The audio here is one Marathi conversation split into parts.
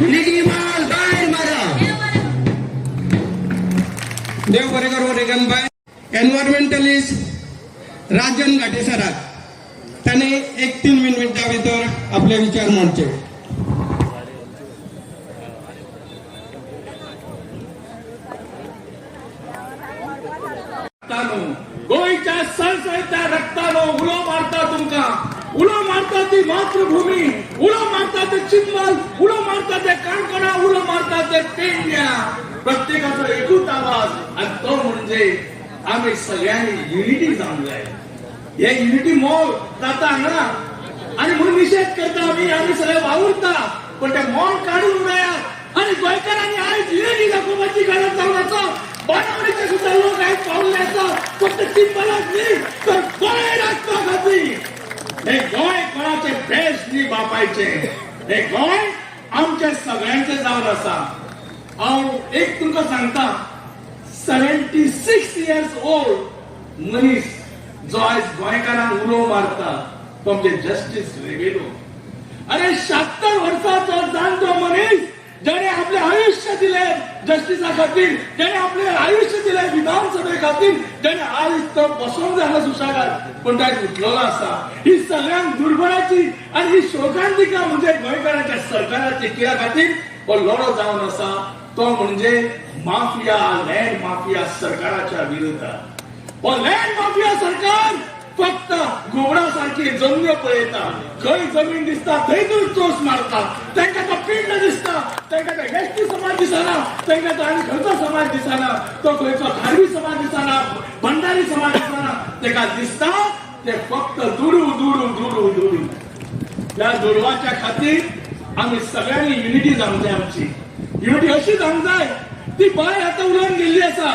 युनिटी मॉल बाहेर मारा. देव बरे करो रेगनबाई. एन्व्हायरमेंटलिस्ट राजन घाटे सराक त्याने 1-3 मिनिटा भितर आपले विचार मांडचे. गोयच्या सळसळत्या रक्तानो उलो मारता तुमका, उलो मारता ती मातृभूमी, उलो मारता ते चिन्मल, उलो मारता ते काणकोणा, उलो मारता ते पेंड्या. प्रत्येकाचा एकूच आवाज आणि तो म्हणजे आम्ही सगळ्यांनी युनिटी जाऊन जाय. हे युनिटी मॉल जाता ना आणि म्हणून निषेध करता आम्ही सगळे वावरता, पण ते मॉल काढून नया आणि गोयकरांनी आज युनिटी दाखवण्याची गरज जाऊन बनवण्याचे सुद्धा लोक आहेत पावल्याचं. फक्त चिंबलाच नाही तर गोय राष्ट्रपती. हे गोय कोणाचे बेस नाही बापायचे. हे गोय आमच्या सगळ्यांचे जाऊन असा. हांव एक तुमका सांगता, 76 years old मनीस जो आज गोंयकारांक उलो मारता तो म्हणजे जस्टिस रेवेलो. अरे 76 वर्षाचो जाणटो मनीस ज्याने आपले आयुष्य दिले जस्टिसा खातीर, ज्याने आपले आयुष्य दिले विधानसभे खातीर, ज्याने आज तो बसून झाला सुशागार पण काय उठलेला असा. ही सगळ्यांक दुर्बळाची आणि ही शोकांतिका म्हणजे गोंयकारांच्या सरकाराची कित्या खातीर हो लढो जावन असा. तो म्हणजे माफिया, लँड माफिया सरकाराच्या विरोधात. हो लँड माफिया सरकार फक्त घुबडासारखी जमनी पळयता. खंय जमीन दिसता थंय चोस मारता. तांकां तो पिंड दिसता, तांकां तो एसटी समाज दिसना, तांकां तो आनी खंयचो समाज दिसना, तो खंयचो धार्मी समाज दिसना, भंडारी समाज दिसना. ताका दिसता ते फक्त दुडू दुडू दुडू दुडू. त्या दुडवाच्या खातीर आम्ही सगळ्यांनी युनिटी जावंक जाय. आमची युनिटी अशी जावंक जाय. ती बाय आता उलोवन गेल्ली आसा,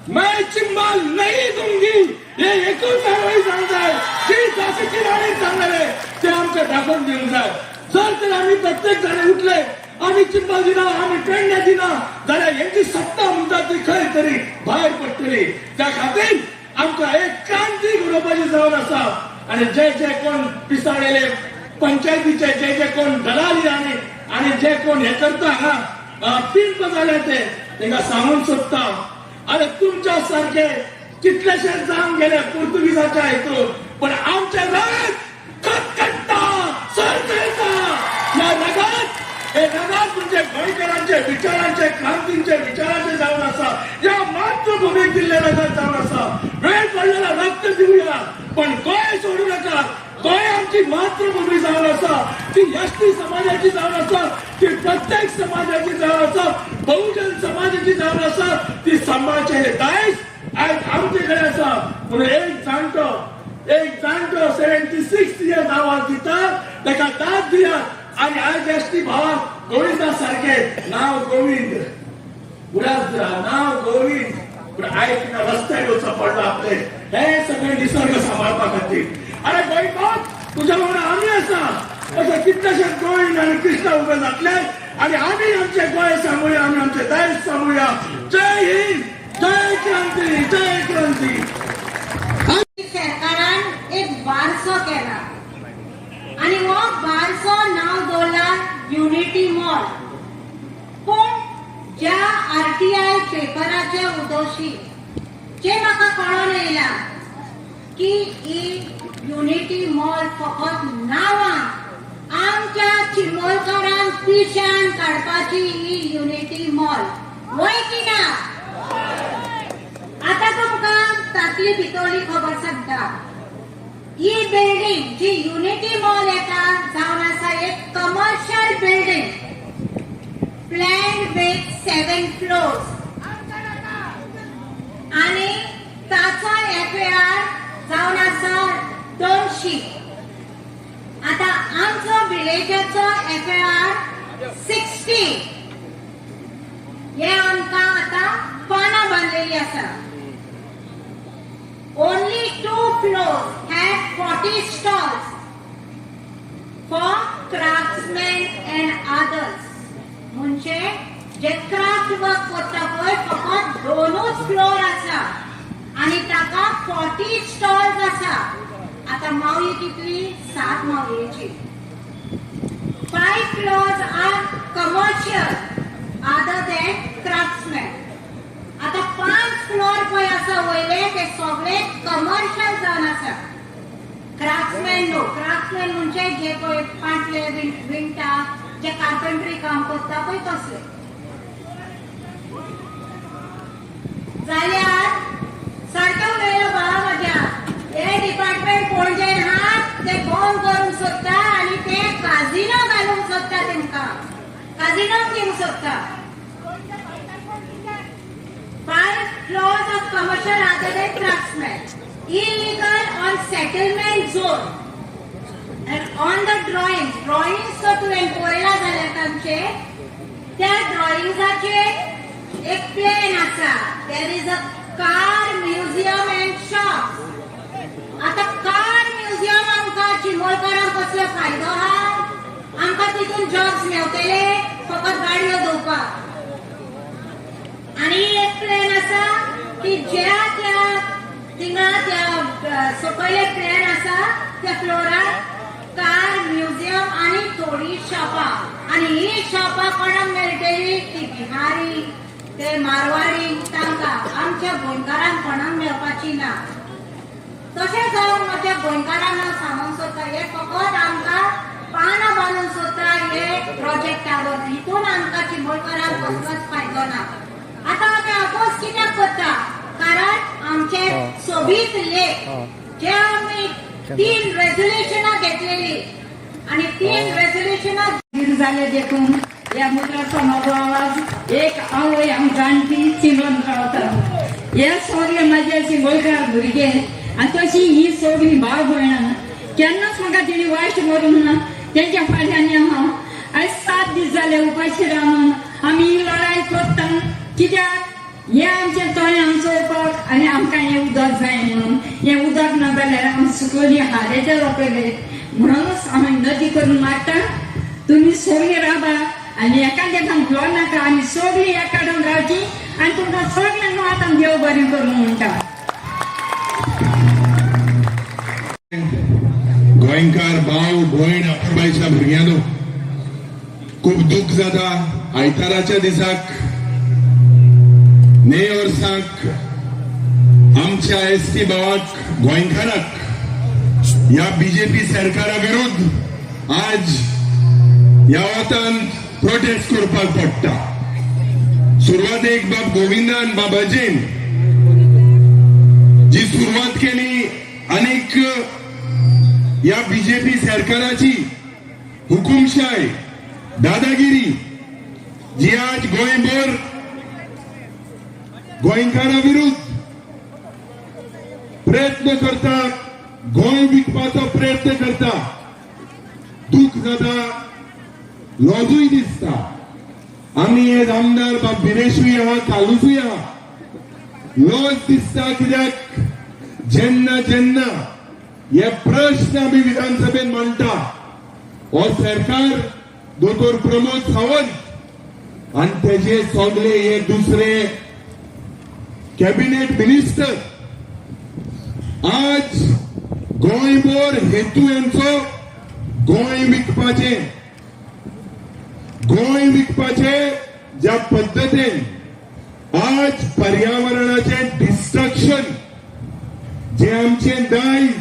मैं चिंबाल नहीं दूंगी. हे एकूच कारवाई सांगताय की जातीची राणी सांगणारे ते आमच्या दाखवून देऊन जाय. जर तर आम्ही प्रत्येक जण उठले आम्ही चिंबल दिना, आम्ही पेंड्या दिना जाल्यार यांची सत्ता म्हणटा ती खंय तरी भायर पडटली. त्या खातीर आमकां एक क्रांती घडोवपाची जावन आसा. आणि जे जे कोण पिसाळलेले पंचायतीचे जे जे कोण दलाली आणि जे कोण हे करता हांगा पिंप जाले ते तांकां सांगून सोदता. अरे तुमच्या सारखे कितलेशे जाम गेले पुर्तुगीजाच्या हेतून, पण आमच्या रगत खतखतता, सरसळता. या रगत हे रगत म्हणजे गोंयकारांचे विचारांचे, क्रांतींचे विचारांचे जावन आसा. या मातृभूमीक दिल्ले रगत जावन आसा. वेळ पडलेला रक्त दिवया पण गोंय सोडू नका. गोंय आमची मातृभूमी जावन आसा. ती एसटी समाजाची जावन आसा, ती प्रत्येक समाजाची जावन आसा, बहुजन समाजाची जावन आसा. ती सांभाळचे हे दायज आज आमचे कडेन आसा. म्हणून एक जाणटो 76 years आवाज दिता ताका दाद दियात. आणि आज एसटी भावाक गोविंदा सारखे नाव गोविंद उडास नाव गोविंद पण आयज रस्त्यार वचप पडला आपले हे सगळे निसर्ग सांबाळपा खातीर. अरे गोंयबाब तुझ्या वांगडा आमी आसा. अशे कितलेशे गोविंद आणि कृष्ण उबे जातले आणि आमी आमचे गोंय सांगुया, आमी आमचे दायज सांगुया. जय हिंद, जय क्रांती, जय क्रांती. सरकारान एक वारसो केला आणि हो वारसो नाव दवरला युनिटी मॉल. पण ज्या आरटीआय पेपराचे उदोशी जे म्हाका कळोन येयला की ही युनिटी मॉल फकत नांवां आमच्या चिंबोलकारांक पिशान काडपाची ही युनिटी मॉल वय की ना. आता तुमकां तातली भितरली खबर सांगता. ही बिल्डिंग जी युनिटी मॉल येता जावन आसा एक commercial building planned with 7 floors आणि ताचो FAR जावन आसा 200. आता आमचो विलेजाचो FAR 60. हे आमकां आता पानां बांदलेली आसा. Only 2 floors have 40 stalls for craftsmen and others. म्हणजे जे क्राफ्ट वर्क करता पळय फकत 2च फ्लोर आसा आणि ताका 40 स्टॉल्स आसा. आता मावळी कितली? 7 मावळीची. 5 floors are commercial सगळे कमर्शियल जावन आसा. क्राफ्ट्समॅन न्हू, क्राफ्ट्समॅन म्हणजे जे पळय पाटले विणटा, जे कार्पेंट्री काम करता पळय तसले. जाल्यार सारकें उलयलो बाबा म्हाज्या, हे डिपार्टमेंट पणजेन आहात ते बंद करूंक सोदता आनी ते काजिनो घालूंक सोदता, तेंकां काजिनो दिवंक सोदता. 5 laws of commercial other than craftsmen. Illegal on settlement zone. And on the drawings तो तुवें पळयला जाल्यार तांचे त्या ड्रॉइंग्साचेर एक प्लेन आसा. There is a car museum and shop. आता कार म्युझियम आमकां चिंबोळकारांक कसलो फायदो आहा? आमकां तितून जॉब्स मेळटले फकत गाडयो धुवपाक. आणि एक प्लेन आसा की ज्या त्या थिंगा त्या सकयले प्लेन आसा त्या फ्लोरार कार म्युझियम आणि थोडी शॉपां. आणि ही शॉपां कोणाक मेळटली? ती बिहारी, ते मारवाडी, तांकां. आमच्या गोंयकारांक कोणाक मेळपाची ना. तशें जावन म्हज्या गोंयकारांक हांव सांगूंक सोदता, हे फकत आमकां पानां बांदूंक सोदता हे प्रोजेक्टावर. हितून आमकां चिंबोळकारांक कसलोच फायदो ना. आता आमी अपोज कित्याक करता? कारण आमचे सोबीत लेख जे आमी 3 रेझोल्युशनां घेतलेली आणि 3 रेझोल्युशनां जाले देखून ह्या मुद्राचो म्हाजो आवाज एक आवय हांव जाणटी चिंबोन रावता. हे सगळे म्हाजे चिंबोळकार भुरगे आनी तशी ही सगळी भाव भयणां केन्नाच म्हाका तेणी वायट करूंक ना. तेंच्या फाटल्यान हांव आयज 7 दीस जाले उपाशी रावन आमी ही लढाई करता. कित्याक हे आमचे तळ्यां चोवपाक आनी आमकां हें उदक जाय म्हणून. हें उदक ना जाल्यार आमी सुकली हारेचे रोखले. म्हणूनच हांव नदी करून मागता तुमी सगळीं राबा आनी एकामेकांक भियो नाका. आमी सगळीं एकाडून रावची आनी तुमकां सगळ्यांक आतां देव बरें करूं म्हणटा. गोंयकार भाव भयण आपुरबायच्या भुरग्यांनो खूब दूख जाता. आयताराच्या दिसाक ने वर्साक आमच्या एसटी भावाक गोंयकाराक ह्या बीजेपी सरकारा विरुद्ध आज ह्या वतान प्रोटेस्ट करपाक पडटा. सुरवातेक बाब गोविंदान बाबाजीन जी सुरवात केली आनीक या बीजेपी सरकाराची हुकुमशाही दादागिरी जी आज गोंयभर गोंयकारा विरुद्ध प्रयत्न करता, गोंय विकपाचो प्रयत्न करता. दूख जाता, लॉजूय दिसता. आमी हे आमदार बाब बिरेशूय आहा, कालूसूय आहा. लॉज दिसता कित्याक जेन्ना जेन्ना हे प्रश्न आमी विधानसभेत मांडटा हो सरकार दोतोर प्रमोद सावंत आनी तेजे सगळे हे दुसरे कॅबिनेट मिनिस्टर आज गोंयभर हेतू यांचो गोंय विकपाचे ज्या पद्धतीन आज पर्यावरणाचे डिस्ट्रक्शन जे आमचे दायज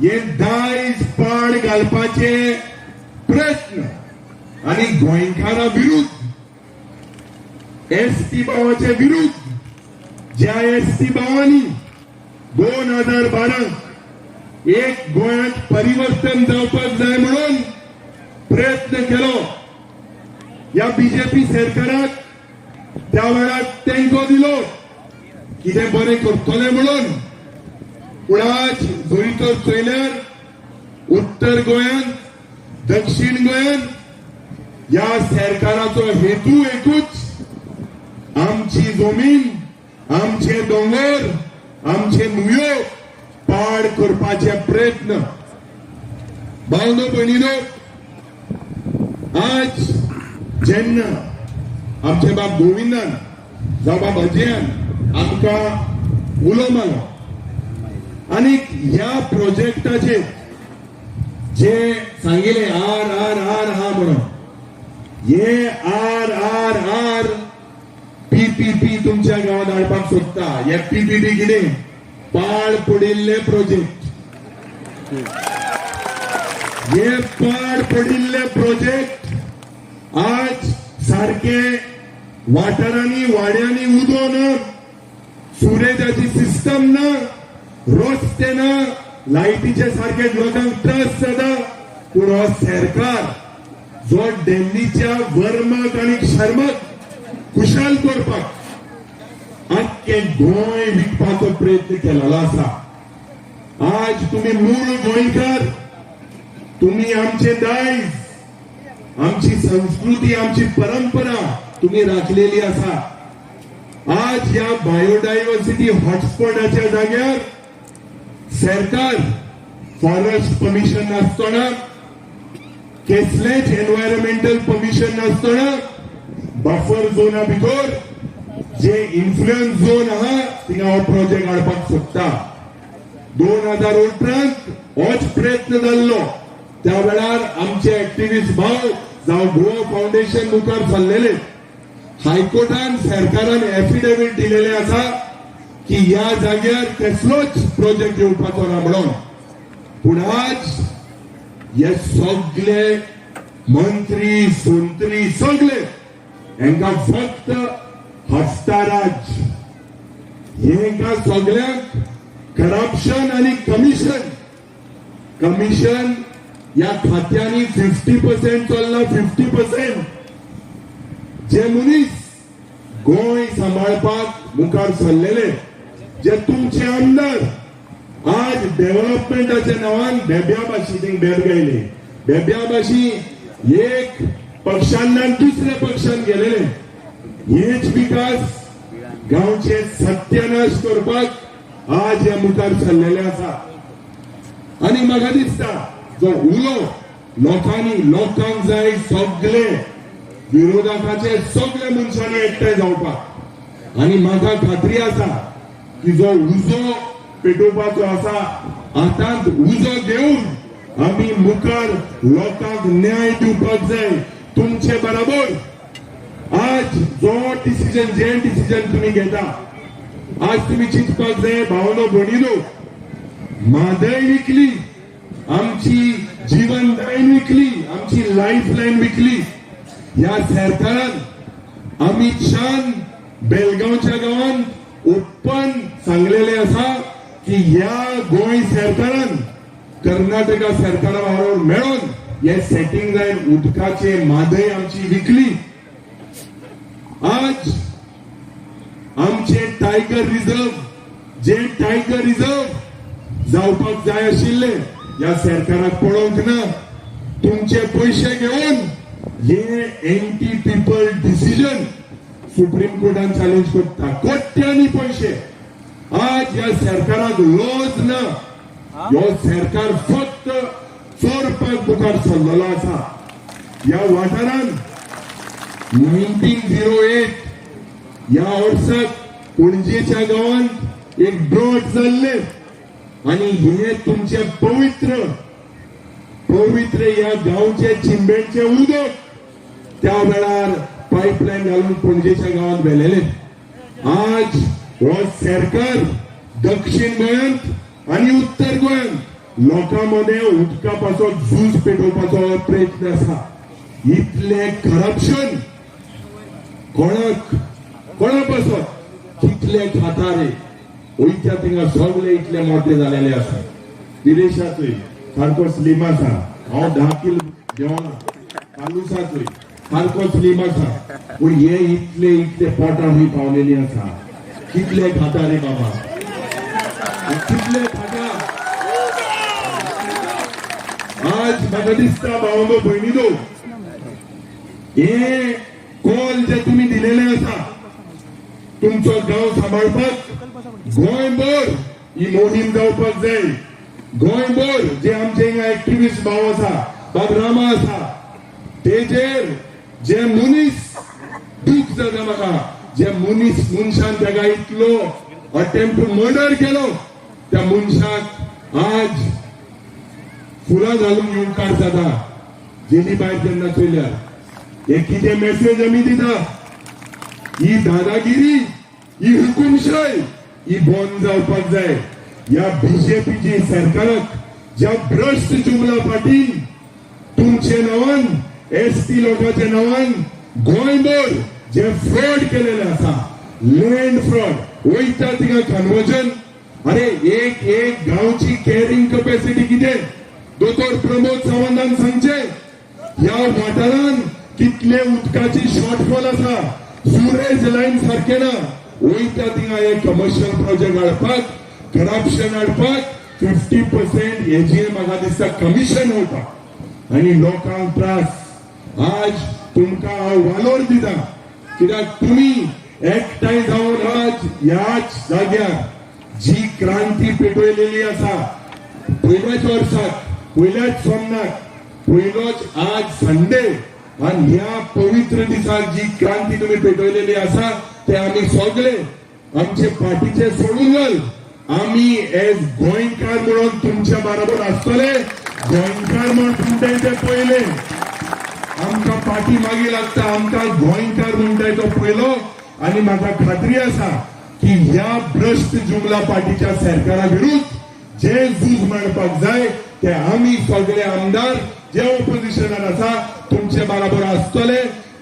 हे दायज पाड घालपाचे प्रयत्न आणि गोंयकारा विरुद्ध एसटी भावाच्या विरुद्ध ज्या एसटी भावांनी 2012 एक गोंयांत परिवर्तन जावपाक जाय म्हणून प्रयत्न केलो. या बीजेपी सरकाराक त्या वेळार तेंको दिलो कितें बरें करतले म्हणून. पूण आज जरी तर चयल्यार उत्तर गोंयांत, दक्षिण गोंयांत या सरकाराचो हेतू एकूच आमची जमीन, आमचे दोंगर, आमचे न्हंयो पाड करपाचे प्रयत्न. भावनो भयणीनो, आज जेन्ना आमचे बाब गोविंदान जावं बाब अजयान आमकां उलो मारलो आनी ह्या प्रोजेक्टाचेर जे सांगिल्ले आर आर आर हा म्हणून हे R R R P P P तुमच्या गांवांत हाडपाक सांगपाक सोदता हे PPP कितें पाड पडिल्ले प्रोजेक्ट. हे पाड पडिल्ले प्रोजेक्ट आज सारखे वाठारांनी वाड्यांनी उदो ना, सुरेजाची सिस्टम ना, रस्ते ना, लायटीचे सारखे लोकांक त्रास जाता. पूण हो सरकार जो दिल्लीच्या वर्माक आणि शर्माक खुशाल करपाक आख्खें गोंय विकपाचो प्रयत्न केलेलो आसा. आज तुम्ही मूळ गोंयकार, तुम्ही आमचे दायज, आमची संस्कृती, आमची परंपरा तुम्ही राखलेली आसा. आज या बायोडायव्हर्सिटी हॉटस्पॉटाच्या जाग्यार सरकार फॉरेस्ट परमिशन नासतना, कसलेच एन्व्हायरमेंटल परमिशन नासतना बफर झोना भितर जे इन्फ्लुएन्स झोन आहा थिंगा हो प्रोजेक्ट हाडपाक सोदता. 2018 होच प्रयत्न जाल्लो. त्या वेळार आमचे एक्टिव्हिस्ट भाव जावं गोवा फाउंडेशन मुखार सरलेले. हायकोर्टान सरकारान एफिडेविट दिलेले आसा की ह्या जाग्यार कसलोच प्रोजेक्ट येवपाचो ना म्हणून. पूण आज हे सगळे मंत्री संत्री सगळे हांकां फक्त हस्ताराज, हेंकां सगळ्यांक करप्शन आणि कमिशन या खात्यांनी 50% चल्ला. 50% जे मनीस गोंय सांबाळपाक मुखार सरलेले, जे तुमचे आमदार आज डेव्हलपमेंटाच्या नांवान बेब्याबाशी थिंग बेरगायले. बेब्याबाशी एक पक्षांतल्यान दुसऱ्या पक्षांत गेलेले. हेच विकास गांवचे सत्यानाश करपाक आज ह्या मुखार सरलेले आसा. आणि म्हाका दिसता जो उलो लोकांक जाय सगळे विरोधकाचे सगळे मनशांनी एकठांय जावपाक. आणि म्हाका खात्री आसा की जो उजो पेटोवपाचो आसा आतांच उजो घेवन आमी मुखार लोकांक न्याय दिवपाक जाय. तुमचे बरोबर आज जो डिसिजन जे डिसिजन तुम्ही घेता, आज तुम्ही चिंतपाक जाय भावनो भणिनो, म्हादय विकली, आमची जीवन लायन विकली, आमची लाईफ लाईन विकली. ह्या सरकारान अमित शान बेलगावच्या गावात ओपन सांगलेले आसा की ह्या गोंय सरकारान कर्नाटका सरकारा बरोबर मेळून हे सेटिंग जायन उदकाचे म्हादय आमची विकली. आज आमचे टायगर रिझर्व, जे टायगर रिझर्व जावपाक जाय आशिल्ले या सरकाराक पळोवंक ना. तुमचे पैसे घेवन हे एंटी पीपल डिसिजन सुप्रीम कोर्टान चॅलेंज करता. कोट्यांनी पैसे आज या सरकाराक लॉज ना. ह्यो सरकार फक्त चोरपाक मुखार सरलेलो आसा. या वाठारान 1908 या वर्साक पणजेच्या गावात एक ड्रॉट जाल्ले आणि हे तुमचे पवित्र या गावचे चिंबेचे उदक त्या वेळार पाईपलाईन घालून पणजेच्या गावात व्हेलेले. आज हो सरकार दक्षिण गोंयांत आणि उत्तर गोंयांत लोकांमध्ये उदकापासून झूज पेटोवपाचो प्रयत्न आसा. इतले करप्शन कोणापासून कितले खाता रे वयत्या थिंगा सगळे इतले मोठे जालेले आसा. विदेशातूय सारको स्लीम आसा. हांव 10 किलो जेवण कालुसातूय सारको स्लीम आसा. पूण हे इतले पोटां बी पावलेली आसा. कितले खाता रे बाबा, कितले खाता. आज म्हाका दिसता भावनो भयणीनो, हे कॉल जे तुम्ही दिलेले आसा तुमचो गांव सांबाळपाक गोंयभर ही मोहीम जावपाक जाय. गोंयभर जे आमचे हिंगा एक्टिव्हिस्ट भाव आसा, बाब रामा आसा, तेजेर जे मनीस दूख जाता म्हाका, जे मनशान तेका इतलो अटेम्प्ट टू मर्डर केलो, त्या मनशाक आज फुलां घालून येवकार जाता. जेली भायर जेन्ना चयल्यार हे कितें मेसेज आमी दिता. ही दादागिरी ही हुकुमशाही ही बंद जावपाक जाय. या बीजेपीची सरकाराक ज्या भ्रष्ट जुमला पाटील तुमचे नावान एसटी लोकांच्या नावान गोंयभर जे फ्रॉड केलेले आसा, लँड फ्रॉड वयता थिंगा कन्वर्जन. अरे एक गांवची कॅरिंग कॅपॅसिटी कितें दोतोर प्रमोद सावंतान सांगचे. ह्या वाठारान कितले उदकाची शॉर्टफॉल आसा, सुरेज लाईन सारखे ना. वयता थिंगा एक कमर्शियल प्रोजेक्ट हाडपाक, करप्शन हाडपाक 50% हेजी म्हाका दिसता कमिशन वता आणि लोकांक त्रास. आज तुमकां हांव वालोर दिता कित्याक तुमी एकठांय जावन आज ह्याच जाग्यार जी क्रांती पेटयलेली आसा पयल्याच वर्साक, पयल्याच सोमनाक, पयलोच आज संडे आणि ह्या पवित्र दिसाक जी क्रांती तुम्ही पेटयलेली आसा ते आमी सगळे आमचे पार्टीचे सोडून घाल. आम्ही एज गोंयकार म्हणून तुमच्या बरोबर आसतले. गोंयकार म्हणून म्हणटाय ते पयले, आमकां पार्टी मागे लागता, आमकां गोंयकार म्हणटाय तो पयलो. आणि म्हाका खात्री आसा की ह्या भ्रष्ट जुमला पार्टीच्या सरकारा विरुद्ध जे झूज मांडपाक जाय ते आम्ही सगळे आमदार जे ऑपोजिशनात आसा तुमचे बरोबर आसतले.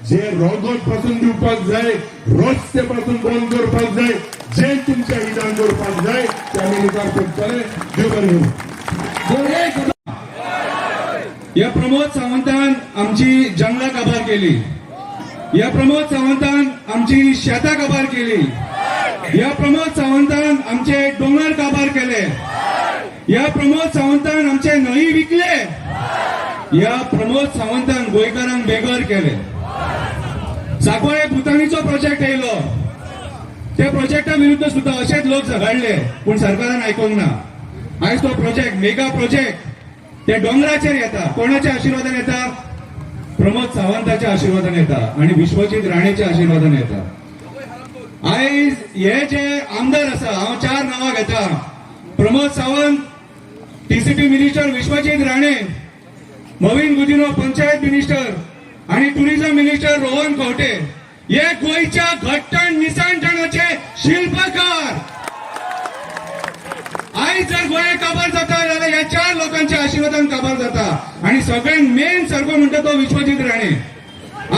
जे रोगोट पासून दिवपाक जाय, रस्ते पासून बंद करपाक जाय, जे तुमच्या हितान करपाक जाय ते आमी मुखार करतले. देव बरें करूं. या प्रमोद सावंतान आमची जंगला काबार केली. या प्रमोद सावंतान आमची शेतां काबार केली. या प्रमोद सावंतान आमचे डोंगर काबार केले. या प्रमोद सावंतान आमचे न्हंय विकले. या प्रमोद सावंतान गोंयकारांक बेघर केले. सांकवाळे भुतानीचो प्रोजेक्ट येयलो, त्या प्रोजेक्टा विरुद्ध सुद्धा असेच लोक झगडले पण सरकारान आयकूंक ना. आयज तो प्रोजेक्ट मेगा प्रोजेक्ट ते डोंगराचेर येता. कोणाच्या आशिर्वादान येता? प्रमोद सावंताच्या आशिर्वादान येता आणि विश्वजीत राणेच्या आशिर्वादान येता. आयज हे जे आमदार आसा, हांव 4 नांवां घेता. प्रमोद सावंत टीसीपी मिनिस्टर, विश्वजीत राणे नवीन गुदिनो पंचायत मिनिस्टर आणि टुरिझम मिनिस्टर रोहन खंवटे हे गोंयच्या घट्टण निसणटणाचे शिल्पकार. आयज जर गोंय काबार जाता जाल्यार ह्या 4 लोकांच्या आशिर्वादान काबार जाता. आणि सगळ्यात मेन सरको म्हणटा तो विश्वजीत राणे.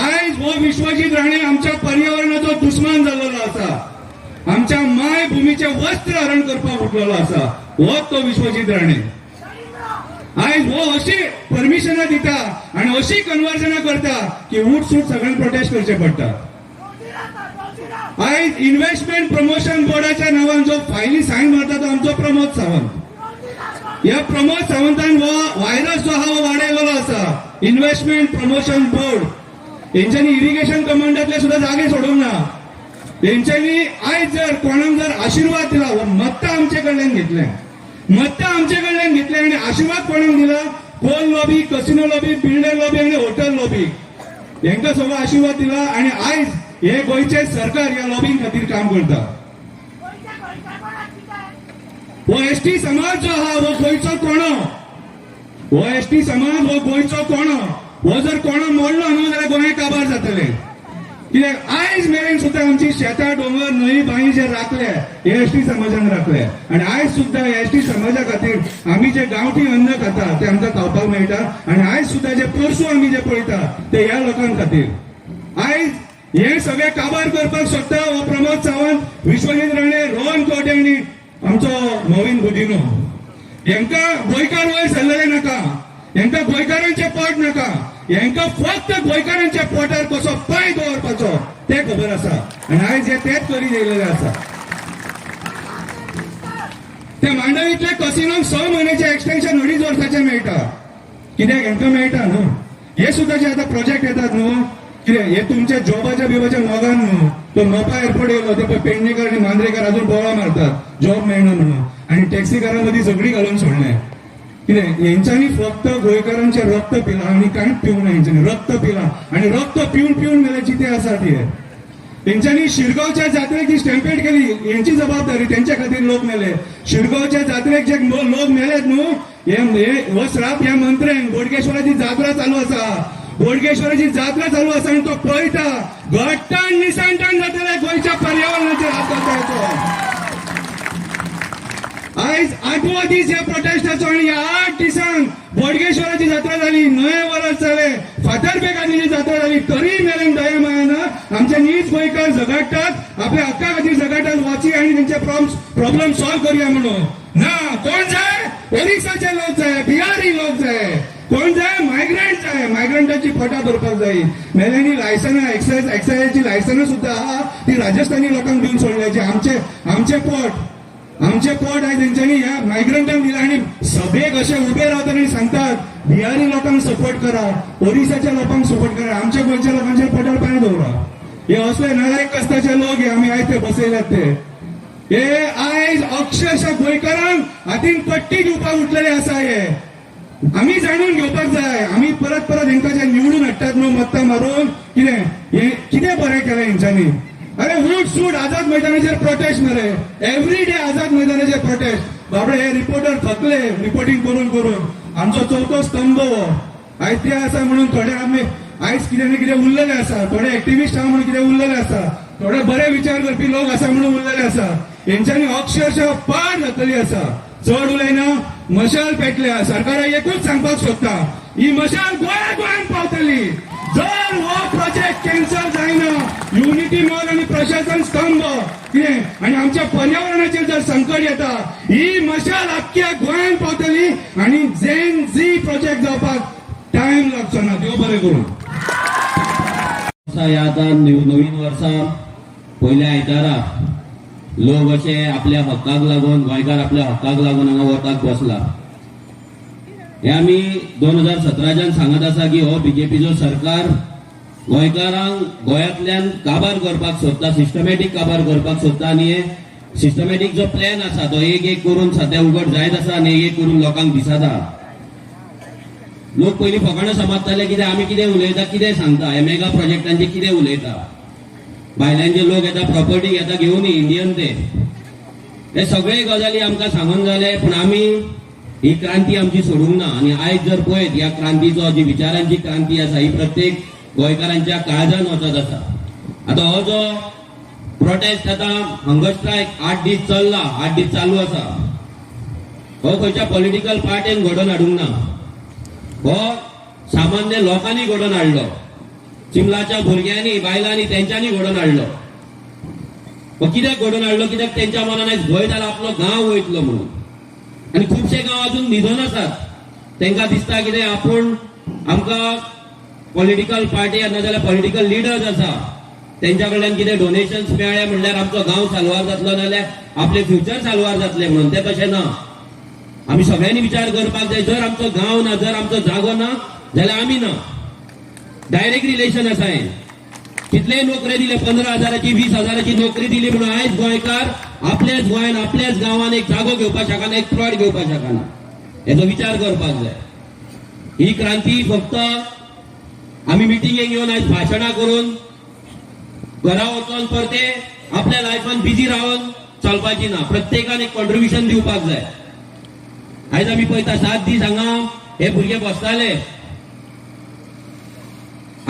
आयज हो विश्वजीत राणे आमच्या पर्यावरणाचो दुश्मन जाल्लो आसा. आमच्या मायभूमीचे वस्त्र हरण करपाक उठलेलो आसा. होच तो विश्वजीत राणे. आयज हो अशी परमिशनां दिता आणि अशी कन्वर्जना करता की उठ सूट सगळ्यांक प्रोटेस्ट करचे पडटा. आयज इन्व्हेस्टमेंट प्रमोशन बोर्डाच्या नावान जो फायली सायन मारता तो आमचो प्रमोद सावंत. या प्रमोद सावंतान हो व्हायरस जो हा वाडयलेलो आसा. इन्व्हेस्टमेंट प्रमोशन बोर्ड हेंच्यांनी इरिगेशन कमांडातले सुद्धा जागे सोडूंक ना. हेंच्यांनी आयज जर कोणाक जर आशीर्वाद दिला, मत्ता आमचे कडल्यान घेतले, मत्ता आमचे कडल्यान घेतले आणि आशीर्वाद कोणाक दिला? Coal lobby, casino lobby, builder lobby आणि हॉटेल लॉबी हेंका सगळो आशीर्वाद दिला. आणि आयज हे गोंयचे सरकार या लॉबींग खातीर काम करता. हो एसटी समाज जो हा हो गोंयचो कोणो. हो एसटी समाज हो गोंयचो कोणो. हो जर कोणो मोडलो न्हू जाल्यार गोंय काबार जातले. कित्याक आयज मेरेन सुद्धा आमची शेतां, डोंगर, न्हंय, बांय जे राखले हे एसटी समाजान राखले. आणि आयज सुद्धा एसटी समाजा खातीर आमी जे गांवठी अन्न खाता ते आमकां खावपाक मेळटा. आणि आयज सुद्धा जे परसू आमी जे पळयता ते ह्या लोकां खातीर. आयज हे सगळे काबार करपाक सोदता हो प्रमोद सावंत, विश्वजीत राणे, रोहन खंवटे आनी आमचो नवीन गुदिनो. हेंकां गोंयकार वयर सरलेले नाका, हेंकां गोंयकारांचे पोट नाका. हेंकां फक्त गोंयकारांच्या पोटार कसो पांय दवरपाचो ते खबर आसा. आनी आयज हे तेच करीत येयलेले आसा. ते मांडवीतले कसिनोक 6 म्हयन्याचे एक्सटेन्शन 2.5 वर्साचे मेळटा. कित्याक हेंकां मेळटा न्हू. हे सुद्धा जे आता प्रोजेक्ट येतात न्हू, कितें हे तुमच्या जॉबाच्या बिबाच्या मोगान न्हू. तो मोपा एअरपोर्ट येयलो ते पेडणेकर आणि मांद्रेकर अजून बोवाळ मारतात जॉब मेळना म्हणून. आणि टॅक्सीकारां मदीं झगडी घालून सोडले. कितें हेंच्यांनी फक्त गोंयकारांचे रक्त पिलां आनी कांयच पिवंक ना. हेंच्यांनी रक्त पिलां आणि रक्त पिवन पिवन मेले चिते आसात हे. तेंच्यांनी शिरगांवच्या जात्रेक जी स्टॅम्पेड केली यांची जबाबदारी, त्यांच्या खातीर लोक मेले. शिरगांवच्या जात्रेक जे लोक मेलेत न्हू, हे हो श्राप ह्या मंत्र्यांक. बोडगेश्वराची जात्रा चालू आसा. बोडगेश्वराची जात्रा चालू आसा आनी तो पळयता घट्टण निसांटण जातले गोंयच्या पर्यावरणाचेर हात घालता आयज 8वो दीस ह्या प्रोटेस्टाचो आनी ह्या 8 दिसांक बोडगेश्वराची जात्रा जाली 9 वर्स जाले फातर्पेकांची जात्रा जाली तरी मेरेन दया मायाना आमचे नीज गोंयकार झगडटात आपल्या हक्का खातीर झगडटात वाची आनी तेंचे प्रॉब्लेम सॉल्व करूया म्हणून ना कोण जाय ओरिसाचे लोक जाय बिहारी लोक जाय कोण जाय मायग्रंट जाय मायग्रंटाची फटा भरपाक जाय मेल्यांनी लायसनां एक्सायझची लायसनां सुद्दां आहा ती राजस्थानी लोकांक दिवन सोडल्याची आमचे पोट आयज तेंच्यांनी ह्या मायग्रंटांक दिला आनी सभेक अशे उबे रावतात आनी सांगतात बिहारी लोकांक सपोर्ट करा ओरिसाच्या लोकांक सपोर्ट करा आमच्या गोंयच्या लोकांचेर पोटार पांय दवरा हे असले नालायक कस्ताचे लोक हे आमी आयज ते बसयल्यात ते हे आयज अक्षरशः गोंयकारांक हातीन पट्टी दिवपाक उठलेले आसा हे आमी जाणून घेवपाक जाय आमी परत हेंकां जे निवडून हाडटात न्हू मत्तां मारून कितें बरें केलें हेंच्यांनी अरे उठ सूट आझाद मैदानाचेर प्रोटेस्ट मरे एवरी डे आझाद मैदानाचेर प्रोटेस्ट बाबडे हे रिपोर्टर थकले रिपोर्टिंग करून आमचो चवथो स्तंभ हो आयज ते आसा म्हणून थोडे आमी आयज कितें ना कितें उरलेले आसा थोडे एक्टिविस्ट आहा म्हणून कितें उरलेले आसा थोडे बरे विचार करपी लोक आसा म्हणून उरलेले आसा हेंच्यांनी अक्षरशः पाड जातली आसा चड उलयना मशाल पेटल्या सरकाराक एकूच सांगपाक सोदता ही मशाल गोंयांत पावतली जर हो प्रोजेक्ट कॅन्सल जायना युनिटी मॉल आणि प्रशासन स्तंभ कितें आनी आमच्या पर्यावरणाचेर जर संकट येता ही मशाल अख्ख्या गोंयांत पावतली आनी जेन झी प्रोजेक्ट जावपाक टायम लागचो ना देव बरें करूं ह्या आतां नवीन वर्सा पयल्या आयतारा लोक अशे आपल्या हक्काक लागून गोंयकार आपल्या हक्काक लागून हांगा वताक बसला हे आमी 2017च्यान सांगत आसा की हो बीजेपीचो सरकार गोंयकारांक गोंयांतल्यान काबार करपाक सोदता सिस्टमॅटीक काबार करपाक सोदता आनी हे सिस्टमॅटीक जो प्लॅन आसा तो एक करून सद्या उगड जायत आसा आनी एक करून लोकांक दिसता लोक पयलीं फकाणां समजताले कितें आमी कितें उलयता कितें सांगता हे मेगा प्रोजेक्टांचे कितें उलयता भायल्यांचे लोक येता प्रॉपर्टी येता घेवन इंडियन ते हे सगळे गजाली आमकां सांगून जाले पूण आमी ही क्रांती आमची सोडूंक ना आनी आयज जर पळयत ह्या क्रांतीचो जी विचारांची क्रांती आसा ही प्रत्येक गोंयकारांच्या काळजान वचत आसा आतां हो जो प्रोटेस्ट आतां हंगर स्ट्रायक 8 दीस चल्ला 8 दीस चालू आसा हो खंयच्या पॉलिटिकल पार्टीन घडोवन हाडूंक ना हो सामान्य लोकांनी घडोवन हाडलो चिमलाच्या भुरग्यांनी बायलांनी तेंच्यांनी घडोवन हाडलो हो कित्याक घडोवन हाडलो कित्याक तेंच्या मनान आयज भंय जाला आपलो गांव वयतलो म्हणून आनी खुबशे गांव अजून न्हिदोन आसात तेंकां दिसता कितें आपूण आमकां पॉलिटिकल पार्टी नाजाल्यार पॉलिटिकल लिडर्स आसा तेंच्या कडल्यान कितें डोनेशन्स मेळ्ळे म्हणल्यार आमचो गांव साल्वार जातलो नाजाल्यार आपले फ्युचर साल्वार जातले म्हणून ते तशें ना आमी सगळ्यांनी विचार करपाक जाय जर आमचो गांव ना जर आमचो जागो ना जाल्यार आमी ना डायरेक्ट रिलेशन आसा हें कितले नोकरी दिले 15,000ची 20,000ची नोकरी दिली म्हणून आयज गोंयकार आपल्याच गोंयान आपल्याच गांवान एक जागो घेवपाक शकना एक प्लॉट घेवपाक शकना हेचो विचार करपाक जाय ही क्रांती फक्त आमी मिटिंगेक येवन आयज भाशणां करून घरा वचून परते आपल्या लायफान बिजी रावन चलपाची ना प्रत्येकान एक कॉन्ट्रिब्युशन दिवपाक जाय आयज आमी पळयता 7 दीस हांगा हे भुरगे बसताले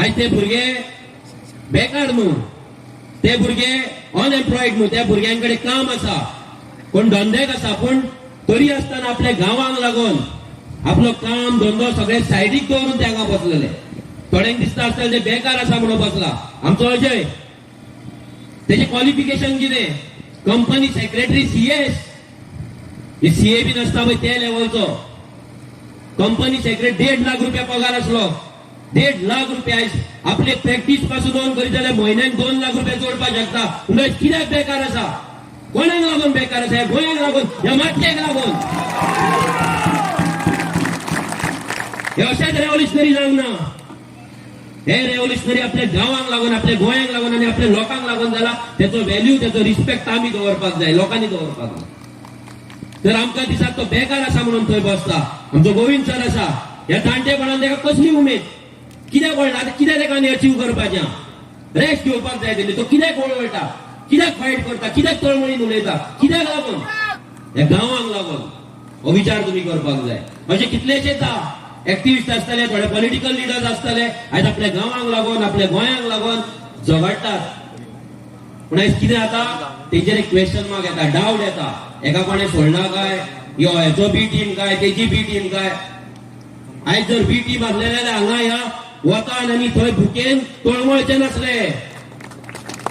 आयज ते भुरगे बेकार न्हू ते भुरगे अनएम्प्लॉयड न्हू त्या भुरग्यांकडे काम आसा कोण धंदेक आसा पूण तरी आसतना आपल्या गांवांक लागून आपलो काम धंदो सगळे सायडीक दवरून ते हांगा बसलेले थोड्यांक दिसता आसतलें ते बेकार आसा म्हणून बसला आमचो अजय तेजे क्वॉलिफिकेशन कितें कंपनी सेक्रेटरी सीए बी नासता पळय ते लेवलचो कंपनी सेक्रेटरी 1.5 लाख रुपया पगार आसलो 1.5 लाख रुपया आपले प्रॅक्टीस पासून करीत जाल्यार म्हयन्याक 2 लाख रुपया जोडपाक शकता म्हणजे कित्याक बेकार आसा कोणाक लागून बेकार आसा गोंयाक लागून ह्या मातयेक लागून हे अशेंच रेव्होल्युशनरी जावंक ना हे रेव्होल्युशनरी आपल्या गांवांक लागून आपल्या गोंयाक लागून आनी आपल्या लोकांक लागून जाला तेचो व्हॅल्यू तेचो रिस्पेक्ट आमी दवरपाक जाय लोकांनी दवरपाक जाय तर आमकां दिसता तो बेकार आसा म्हणून थंय बसता आमचो गोविंद सर आसा ह्या जाणटेपणान तेका कसली उमेद कित्याक वळटा आतां कित्याक तेका आनी अचीव करपाचें रेस्ट घेवपाक जाय तेणी तो कित्याक वळटा कित्याक फायट करता कित्याक तळमळीन उलयता कित्याक लागून ह्या गांवांक लागून हो विचार तुमी करपाक जाय अशें कितलेशेच एक्टिव्हिस्ट असतले, थोडे पॉलिटिकल लिडर्स असतले, आयज आपल्या गावांक लागून आपल्या गोंयांक लागून झगडटात. पूण आयज कितें जाता, तेचेर एक क्वेश्चन मार्क येता, डावट येता. एका कोणें सोडला काय, यो हेचो बी टीम काय, तेची बी टीम काय. आयज जर बी टीम आसलें जाल्यार हांगा ह्या वतान आनी थंय भुकेन तळमळचे नासले.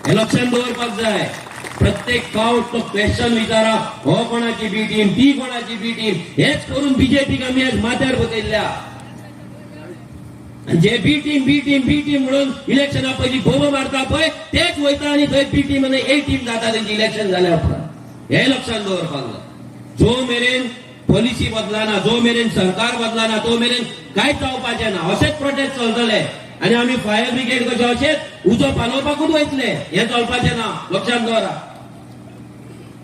हे लक्षात दवरपाक जाय. प्रत्येक फावट तो क्वेश्चन विचारा, हो कोणाची बी टीम, ती कोणाची बी टीम. हेच करून बीजेपीक आमी आज माथ्यार बसयल्ल्या. जे बी टीम म्हणून इलेक्शना पयलीं बोब मारता पळय, तेच वयता आनी थंय बी टीम आनी ए टीम जाता तेंची इलेक्शन जाल्या उपरांत. हे लक्षात दवरपाक जाय. जो मेरेन पॉलिसी बदलाना, जो मेरेन सरकार बदलाना, तो मेरेन कांयच जावपाचें ना. अशेंच प्रोटेस्ट चलतले आनी आमी फायर ब्रिगेड कशे अशेंच उजो पालोवपाकूच वयतले. हे चलपाचें ना, लक्षात दवरा.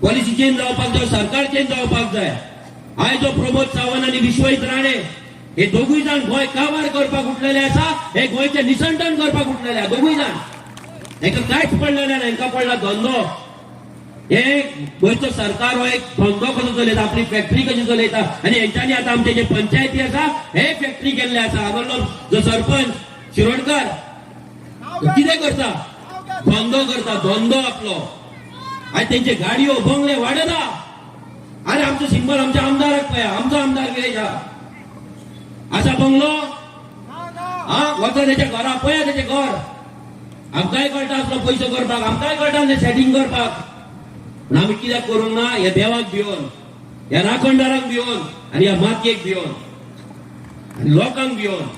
पॉलिसी चेंज जावपाक जाय, सरकार चेंज जावपाक जाय. आयज जो प्रमोद सावंत आनी विश्वजीत राणे हे दोगूय जाण गोंय काबार करपाक उठलेले आसा, हे गोंयचें निसंटन करपाक उठलेले आसा दोगूय जाण. हेंका कांयच पडलेलें ना. हेंका पडला धंदो. हे गोंयचो सरकार हो एक धंदो कसो चलयता, आपली फॅक्टरी कशी चलयता. आनी हेंच्यांनी आतां आमचे जे पंचायती आसा हे फॅक्टरी केल्ले आसा. हांगलो जो सरपंच शिरोडकर कितें करता, धंदो करता, धंदो आपलो. आयज तेंचे गाडयो बंगले वाडना. अरे आमचो सिंबल आमच्या आमदाराक पळया, आमचो आमदार कितें असा बंगलो, हा वचो तेच्या घरा पळया, तेचें घर. आमकांय कळटा आसलो पयसो करपाक, आमकांय कळटा आसलें सेटिंग करपाक. पूण आमी कित्याक करूंक ना, ह्या देवाक भिवन, ह्या राखणदाराक भिवन आनी ह्या मातयेक भिवन आनी लोकांक भिवन.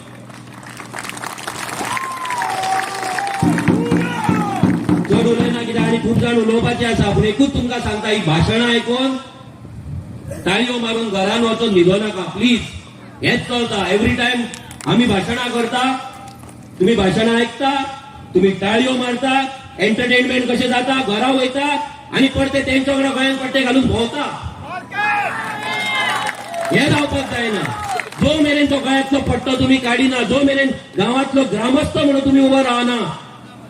चड उलयना कित्याक आनी खूब जाण उलोवपाचे आसा. पूण एकूच तुमकां सांगता, ही भाशणां आयकून ताळयो मारून घरान वचून न्हिदो नाका प्लीज. हेच चलता. एवरी टाइम आम्ही भाषणां करता, तुम्ही भाषणां ऐकता, तुम्ही ताळयो मारता, एंटरटेनमेंट कशें जाता, घरा वयता आनी परते तेंच्या वांगडा गोंयांत पट्टे घालून भोंवता. हे जावपाक जायना. जो मेरेन तो गोंयांतलो पट्टो तुम्ही काडिना, जो मेरेन गांवांतलो ग्रामस्थ म्हणून तुम्ही उबो रावना,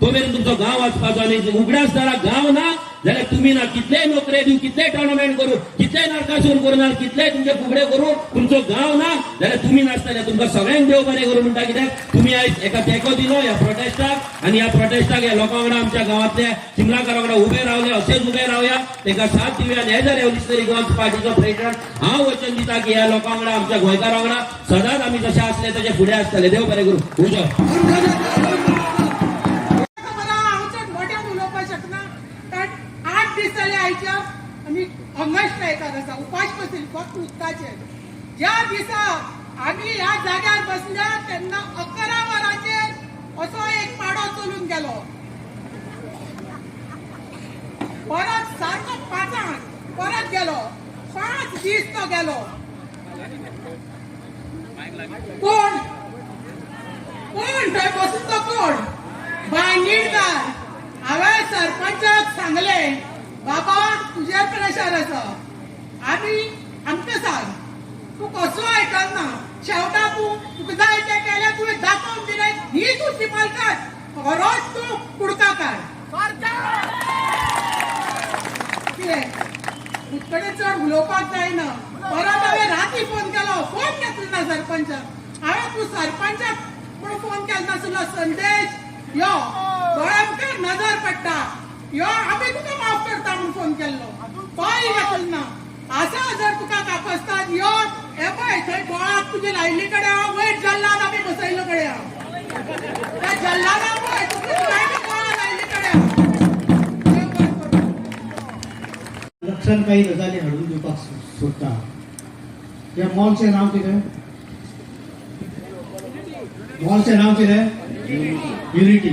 तो मेरेन तुमचो गांव वाचपाचो. आनी उगडास जरा गांव ना जाल्यार तुम्ही ना कितलेय नोकरे दिवं, कितलेय टोर्नामेंट करू, कितलेय नरकासूर करून, कितलेय तुमचे फुगडे करू, तुमचो गांव ना जाल्यार तुम्ही नासतले. तुमकां सगळ्यांक देव बरें करून म्हणटा. कित्याक तुम्ही आयज एका तेंको दिलो ह्या प्रोटेस्टाक, आनी ह्या प्रोटेस्टाक ह्या लोकां वांगडा, आमच्या गांवांतल्या चिमलाकारा वांगडा उबे रावले. अशेंच उबे रावया, तांकां साथ दिवया. आनी हे जर रेव्होल्युशनरी गोंस पार्टीचो प्रेसिडेंट हांव वचन दिता की ह्या लोकां वांगडा, आमच्या गोंयकारा वांगडा सदांच आमी जशे आसले तशे फुडें आसतले. देव बरें करूं. उजो अंगस्ट एकादसा उपास बसली फक्त उदकाचे. ज्या दिसा आम्ही ह्या जाग्यार बसल्या तेन्ना 11 वरांचेर असो एक पाडो चलून गेलो. परत सारको 5 परत गेलो. 5 दीस तो गेलो. कोण थंय बसून तो कोण बांगीणकार. हांवें सरपंचाक सांगले, बाबा तुझे प्रेशर आसा, आमकां सांग, तू कसलो आयकना. शेवटा तुका जाय तें केलें, तुवें दाखोवन दिलें, ही तुजी मालकात, खरोच तूं कुडका काड. कितें तुजे चड उलोवपाक जायना. परत हांवें राती फोन केलो, फोन घेतलो ना सरपंचाक. हांवें तूं सरपंचाक पूण फोन केलो नासलो. संदेश यो गोंयांकार नजर पडटा, यो आमी तुका माफ करता म्हणून फोन केल्लो. तोय घेतलो ना. आसा जर तुका कापसतात यो, हे पळय थंय गोळाक तुजे लायिल्ले कडेन हांव वयर जल्लाद आमी बसयल्लो कडेन हांव. त्या जल्लादा पळय तुका गोळा लायिल्ले कडेन लक्षात काही गजाली हाडून दिवपाक सोदता. या मॉलचें नांव कितें? मॉलचें नांव कितें? युनिटी.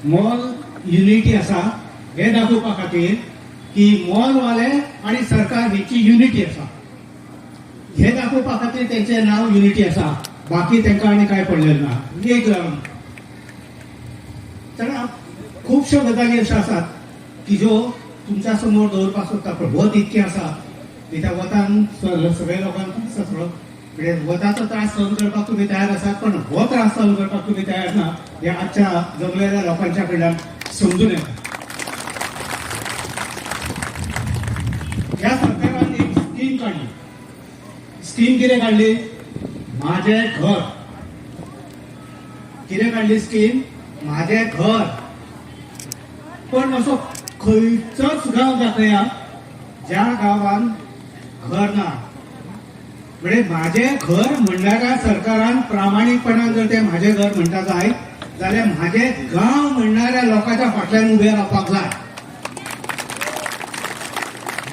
मॉल युनिटी आसा हे दाखोवपा खातीर की मॉलवाले आनी सरकार हेची युनिटी आसा. हे दाखोवपा खातीर तेंचें नांव युनिटी आसा. बाकी तेंकां आनी कांय पडलेलें ना. एक खुबश्यो गजाली अश्यो आसात की ज्यो तुमच्या समोर दवरपाक सोदता. पण वत इतकें आसा की त्या वतान सगळ्या लोकांक सगळो म्हणजे वताचो त्रास सहन करपाक तुम्ही तयार आसात, पण हो त्रास सहन करपाक तुम्ही तयार ना हे आजच्या जमलेल्या लोकांच्या कडल्यान समजून येता. ह्या सरकारान एक स्कीम काढली. स्कीम कितें काढली? माझे घर कितें काडली स्कीम माझे घर. पण असो खंयचोच गांव दाखया ज्या गांवान घर ना. म्हणजे माझे घर म्हणणाऱ्या सरकारान प्रामाणिकपणान जर ते माझे घर म्हणटा जाय जाल्यार माझे गांव म्हणणाऱ्या लोकांच्या फाटल्यान उभे रावपाक जाय.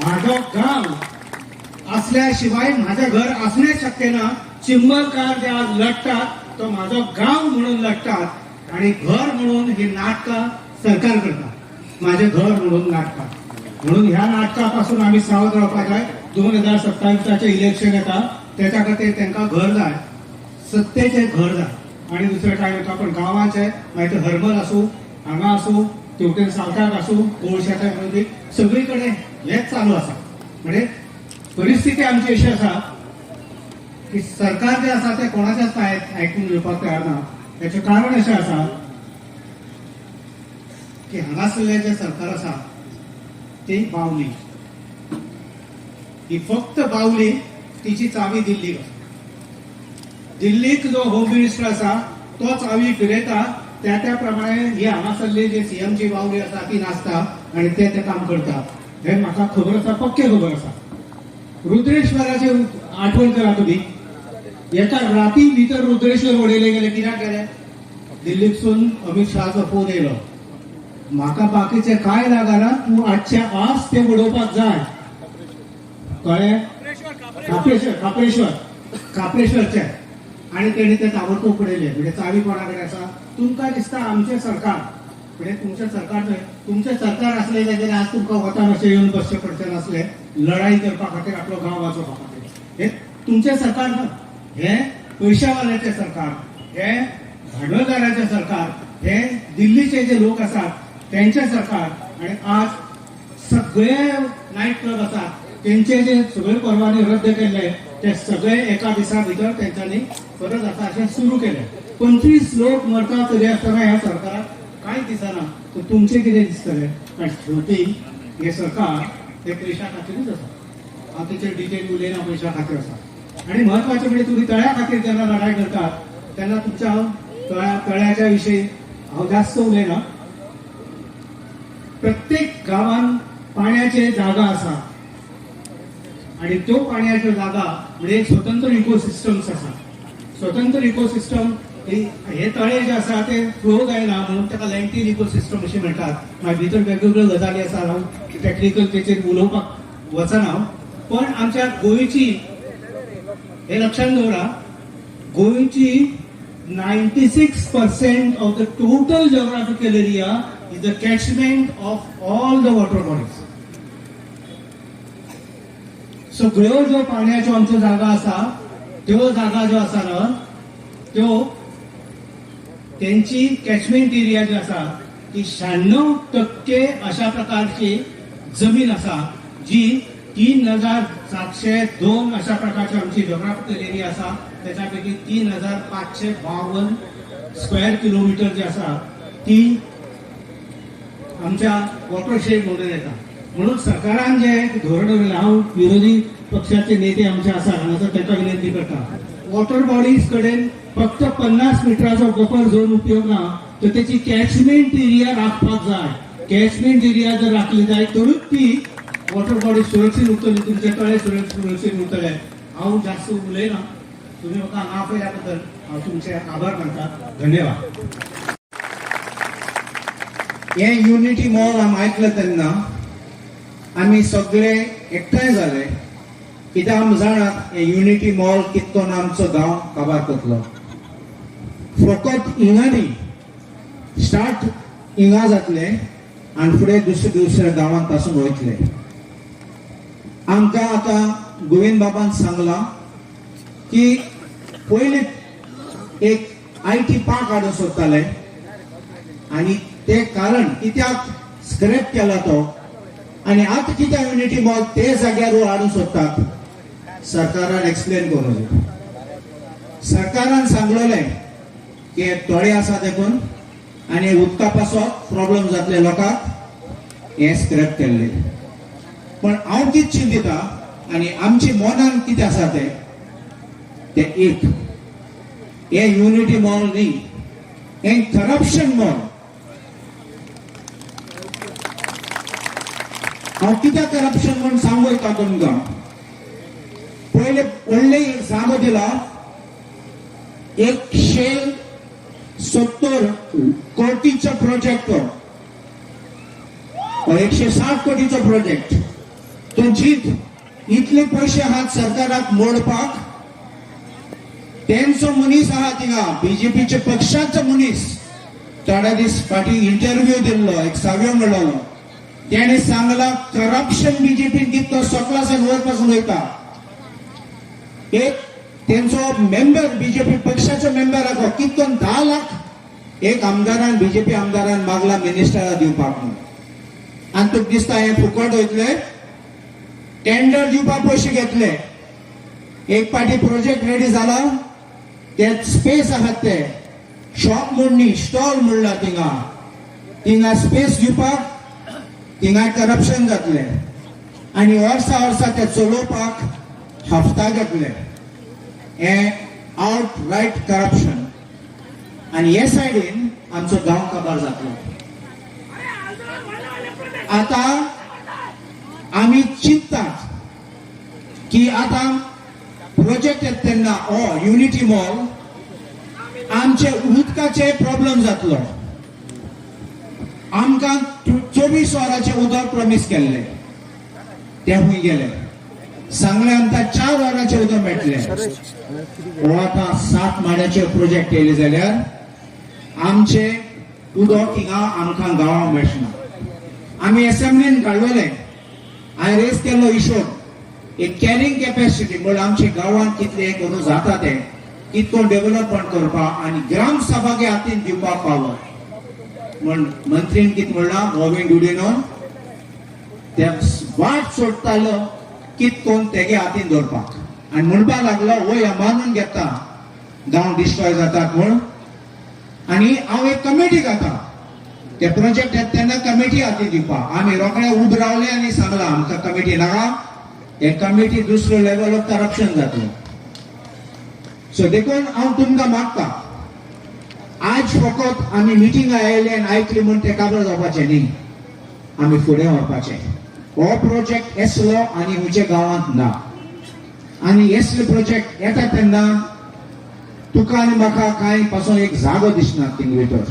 माझो गांव असल्या शिवाय माझे घर असणे शक्य ना. चिंबलकार जे आज लढतात तो माझो गांव म्हणून लढतात आणि घर म्हणून ही नाटकां सरकार करता. माझे घर म्हणून नाटकां म्हणून ह्या नाटकापासून आम्ही सावध रावपाक जाय. 2027चे इलेक्शन येता त्याच्या खातीर तांकां घर जाय, सत्तेचे घर जाय. आणि दुसरे काय येता पण गांवाचे मागीर ते हरमल आसूं हांगा आसूं तेवटेन सावथाक आसूं कोळशाच्या मदीं सगळी कडेन हेच चालू आसा. म्हणजे परिस्थिती आमची अशी आसा की सरकार जे आसा ते कोणाच्याच आयकून घेवपाक तयार ना. त्याचे कारण अशें आसा की हांगासरलें जे सरकार आसा ती बावली. ही फक्त बावली. तिची चावी दिल्लीक आसा. दिल्लीक जो होम मिनिस्टर आसा तो चावी फिरयता त्या प्रमाणे ही हांगासरली जी सीएमची बावली आसा ती नाचता आणि ते काम करता. हे म्हाका खबर आसा, पक्के खबर आसा. रुद्रेश्वराची आठवण करा तुम्ही. एका राती भितर रुद्रेश्वर उडयले गेले. कित्याक गेले? दिल्लीसून अमित शहाचो फोन येयलो, म्हाका बाकीचे काय लागना, तूं 8च्या आज ते उडोवपाक जाय. कळ्ळें? काप्रेश्वरचे. आणि तेणी ते ताबडतोब उडयले. म्हणजे चावी कोणा कडेन आसा? तुमकां दिसता आमचे सरकार म्हणजे तुमचे सरकार असले जाल्यार आज तुमकां वतान अशें येवन बसचें पडचें नासलें लढाई करपा खातीर आपलो गांव वाचोवपा खातीर. हे तुमचे सरकार ना. हे पयशावाल्याचे सरकार, हे भांडवलदाराचे सरकार, हे दिल्लीचे जे लोक आसात त्यांचे सरकार. आणि आज सगळे नाईट क्लब आसात त्यांचे जे सगळे परवाने रद्द केले ते सगळे एका दिसा भितर त्यांच्यानी परत आता अशें सुरू केले. 25 लोक मरता तरी आसतना ह्या सरकाराक कांय दिसना. तर तुमचे कितें दिसतलें? कारण शेवटी हे सरकार हे पयशा खातीरच आसा. हांव तेचेर डिटेल उलयना, पयशा खातीर आसा. आणि महत्वाचे म्हणजे तुम्ही तळ्या खातीर जेन्ना लढाई करतात तेन्ना तुमच्या तळ्याच्या विशयी हांव जास्त उलयना. प्रत्येक गांवांत पाण्याचे जागा आसा आणि तो पाण्याच्यो जागा म्हणजे एक स्वतंत्र इकोसिस्टम्स आसा. स्वतंत्र इकोसिस्टम हे तळे जे आसा ते फ्लो जायना म्हणून ताका लँटीन इकोसिस्टम अशें म्हणटात. मागीर भितर वेगवेगळ्यो गजाली आसा. हांव टॅक्निकल तेचेर उलोवपाक वचना. पण आमच्या गोंयची हे लक्षात दवरा, गोंयची 96% of the total geographical area is the catchment of all the water bodies. सगळ्यो ज्यो पाण्याच्यो आमच्यो जागा आसा त्यो जागा ज्यो आसा ना त्यो त्यांची कॅचमेंट एरिया जी आसा ती 96% अशा प्रकारची जमीन आसा जी 3702 अशा प्रकारची आमची जिओग्राफिकल एरिया आसा. त्याच्यापैकी 3552 स्क्वेअर किलोमीटर जी आसा ती आमच्या वॉटरशेड म्हणून येता. म्हणून सरकारान जे धोरण दवरलें, हांव विरोधी पक्षाचे नेते आमचे आसा हांगासर तांकां विनंती करता, वॉटर बॉडीज कडेन फक्त 50 मिटराचो बफर झोन उपयोग ना, तर त्याची कॅचमेंट एरिया राखपाक जाय. कॅचमेंट एरिया जर राखली जाय तरच ती वॉटर बॉडी सुरक्षीत उरतली, तुमचे तळे सुरक्षीत उरतले. हांव जास्त उलयना. तुम्ही म्हाका हांगा आपयल्या बद्दल हांव तुमचे आभार मानता. धन्यवाद. हे युनिटी मॉल आमी आयकलं तेन्ना आमी सगळे एकठांय जाले. कित्याक आमी जाणात हे युनिटी मॉल कितकोन आमचो गांव काबार करतलो. फकत हिंगा न्ही, स्टार्ट हिंगा जातले आनी फुडें दुसऱ्या गांवांत पासून वयतले. आमकां आतां गोविंद बाबान सांगलां की पयलीं एक IT पार्क हाडूंक सोदताले आनी ते कारण कित्याक स्क्रॅप केला तो आनी आतां कित्याक युनिटी मॉल ते जाग्यार हाडूंक सोदतात. सरकारान एक्सप्लेन करूं जाय. सरकारान सांगलेलें की तळे आसा देखून आनी उदका पासो प्रॉब्लेम जातले लोकांक हे स्क्रॅप केल्ले. पण हांव कितें चिंतिता आनी आमची मनान कितें आसा ते एक हे युनिटी मॉल न्ही, हे करप्शन मॉल. हांव कित्याक करप्शन म्हूण सांगू येता तुमकां. पयले व्हडले एक जागो दिला 170 कोटीचो प्रोजेक्ट तो, 160 कोटीचो प्रोजेक्ट. तो जीत इतले पयशे आहात सरकाराक मोडपाक. तेंचो मनीस आहा थिंगा बीजेपीचे पक्षाचो मनीस थोड्या दीस फाटीं इंटरव्यू दिल्लो एक साव्यो म्हणलो. त्याने सांगला करप्शन बीजेपीन कितलो सकला सावन वयर पासून वयता. एक तेंचो मेंबर बीजेपी पक्षाचो मेंबर आसा कितलो 10 लाख एक आमदारान बीजेपी आमदारान मागला मिनिस्टराक दिवपाक म्हणून. आनी तुका दिसता हे फुकट वयतले. टेंडर दिवपाक पयशे घेतले. एक पाटी प्रोजेक्ट रेडी जाला. ते स्पेस आहात ते शॉप म्हणणी स्टॉल म्हणला थिंगा स्पेस दिवपाक थिंगा करप्शन जातले. आनी वर्सा ते चलोवपाक हफ्ता घेतले. हे आउट रायट करप्शन. आनी हे सायडीन आमचो गांव काबार जातलो. आता आमी चिंततात की आता प्रोजेक्ट येता तेन्ना हो युनिटी मॉल आमचे उदकाचे प्रॉब्लेम जातलो. आमकां 24 वरांचे उदक प्रॉमिस केल्ले ते खूंय गेले. सांगले आमकां 4 वरांचे उदक मेळटले. हो आतां 7 माड्याचे प्रोजेक्ट केले जाल्यार आमचे उदक हिंगा आमकां गांवांत मेळचना. आमी असेंब्लीन काडलेले. हांवें रेज केल्लो इशू एक कॅरिंग कॅपॅसिटी म्हणजे आमच्या गांवांत कितले करूं जाता ते कितको डेव्हलपमेंट करपाक आनी ग्राम सभागे हातीन दिवपाक पावर म्हण मंत्रीन कितें म्हणलां गोविंद डुडिनोन ते वाट सोडटालो कितकोन तेगे हातीन दवरपाक आनी म्हणपाक लागलो वय मानून घेता गांव डिस्ट्रॉय जातात म्हूण. आनी हांव एक कमिटी घाता ते प्रोजेक्ट येता तेन्ना कमिटी हातीन दिवपाक. आमी रोखडे उब रावले आनी सांगलां आमकां कमिटी नाका. हे कमिटी दुसरो लेवल ऑफ करप्शन जातलो. सो देखून हांव तुमकां मागता आज फकत आमी मिटिंगा आयले आनी आयकली म्हूण ते काबार जावपाचें न्ही. आमी फुडें व्हरपाचें. हो प्रोजेक्ट येसलो आनी हुंचे गांवांत ना. आनी येसले प्रोजेक्ट येता तेन्ना तुका आनी म्हाका कांय पासून एक जागो दिसना थिंग भितर.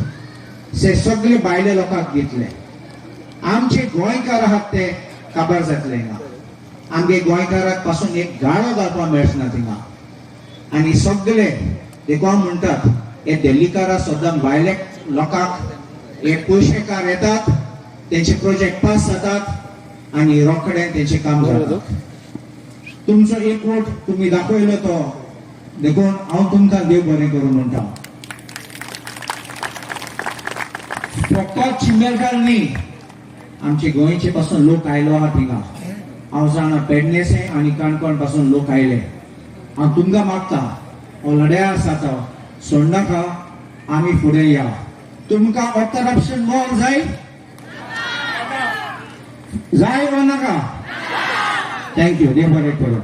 से सगळे भायले लोकांक दितले. आमचे गोंयकार आहात ते काबार जातले हिंगा. आमगे गोंयकाराक पासून एक गाडो घालपाक मेळचना थिंगा. आनी सगळे देखून म्हणटात हे दिल्लीकारा सद्दां भायले लोकांक हे पयशेकार येतात तेंचे प्रोजेक्ट पास जातात आनी रोखडे तेंचे काम जाता. तुमचो एक वोट तुमी दाखयलो तो देखून हांव तुमकां देव बरें करूं म्हणटा. फकत चिंबलकार न्ही आमचे गोंयचे पासून लोक आयलो आहा थिंगा. हांव जाणा पेडणेसे आनी काणकोण पासून लोक आयले. हांव तुमकां मागता हो लढ्या आसा तो सोडनाका. आमी फुडें या. तुमकां हो करप्शन मॉल जाय वा नाका. थँक्यू. देव बरें करूं.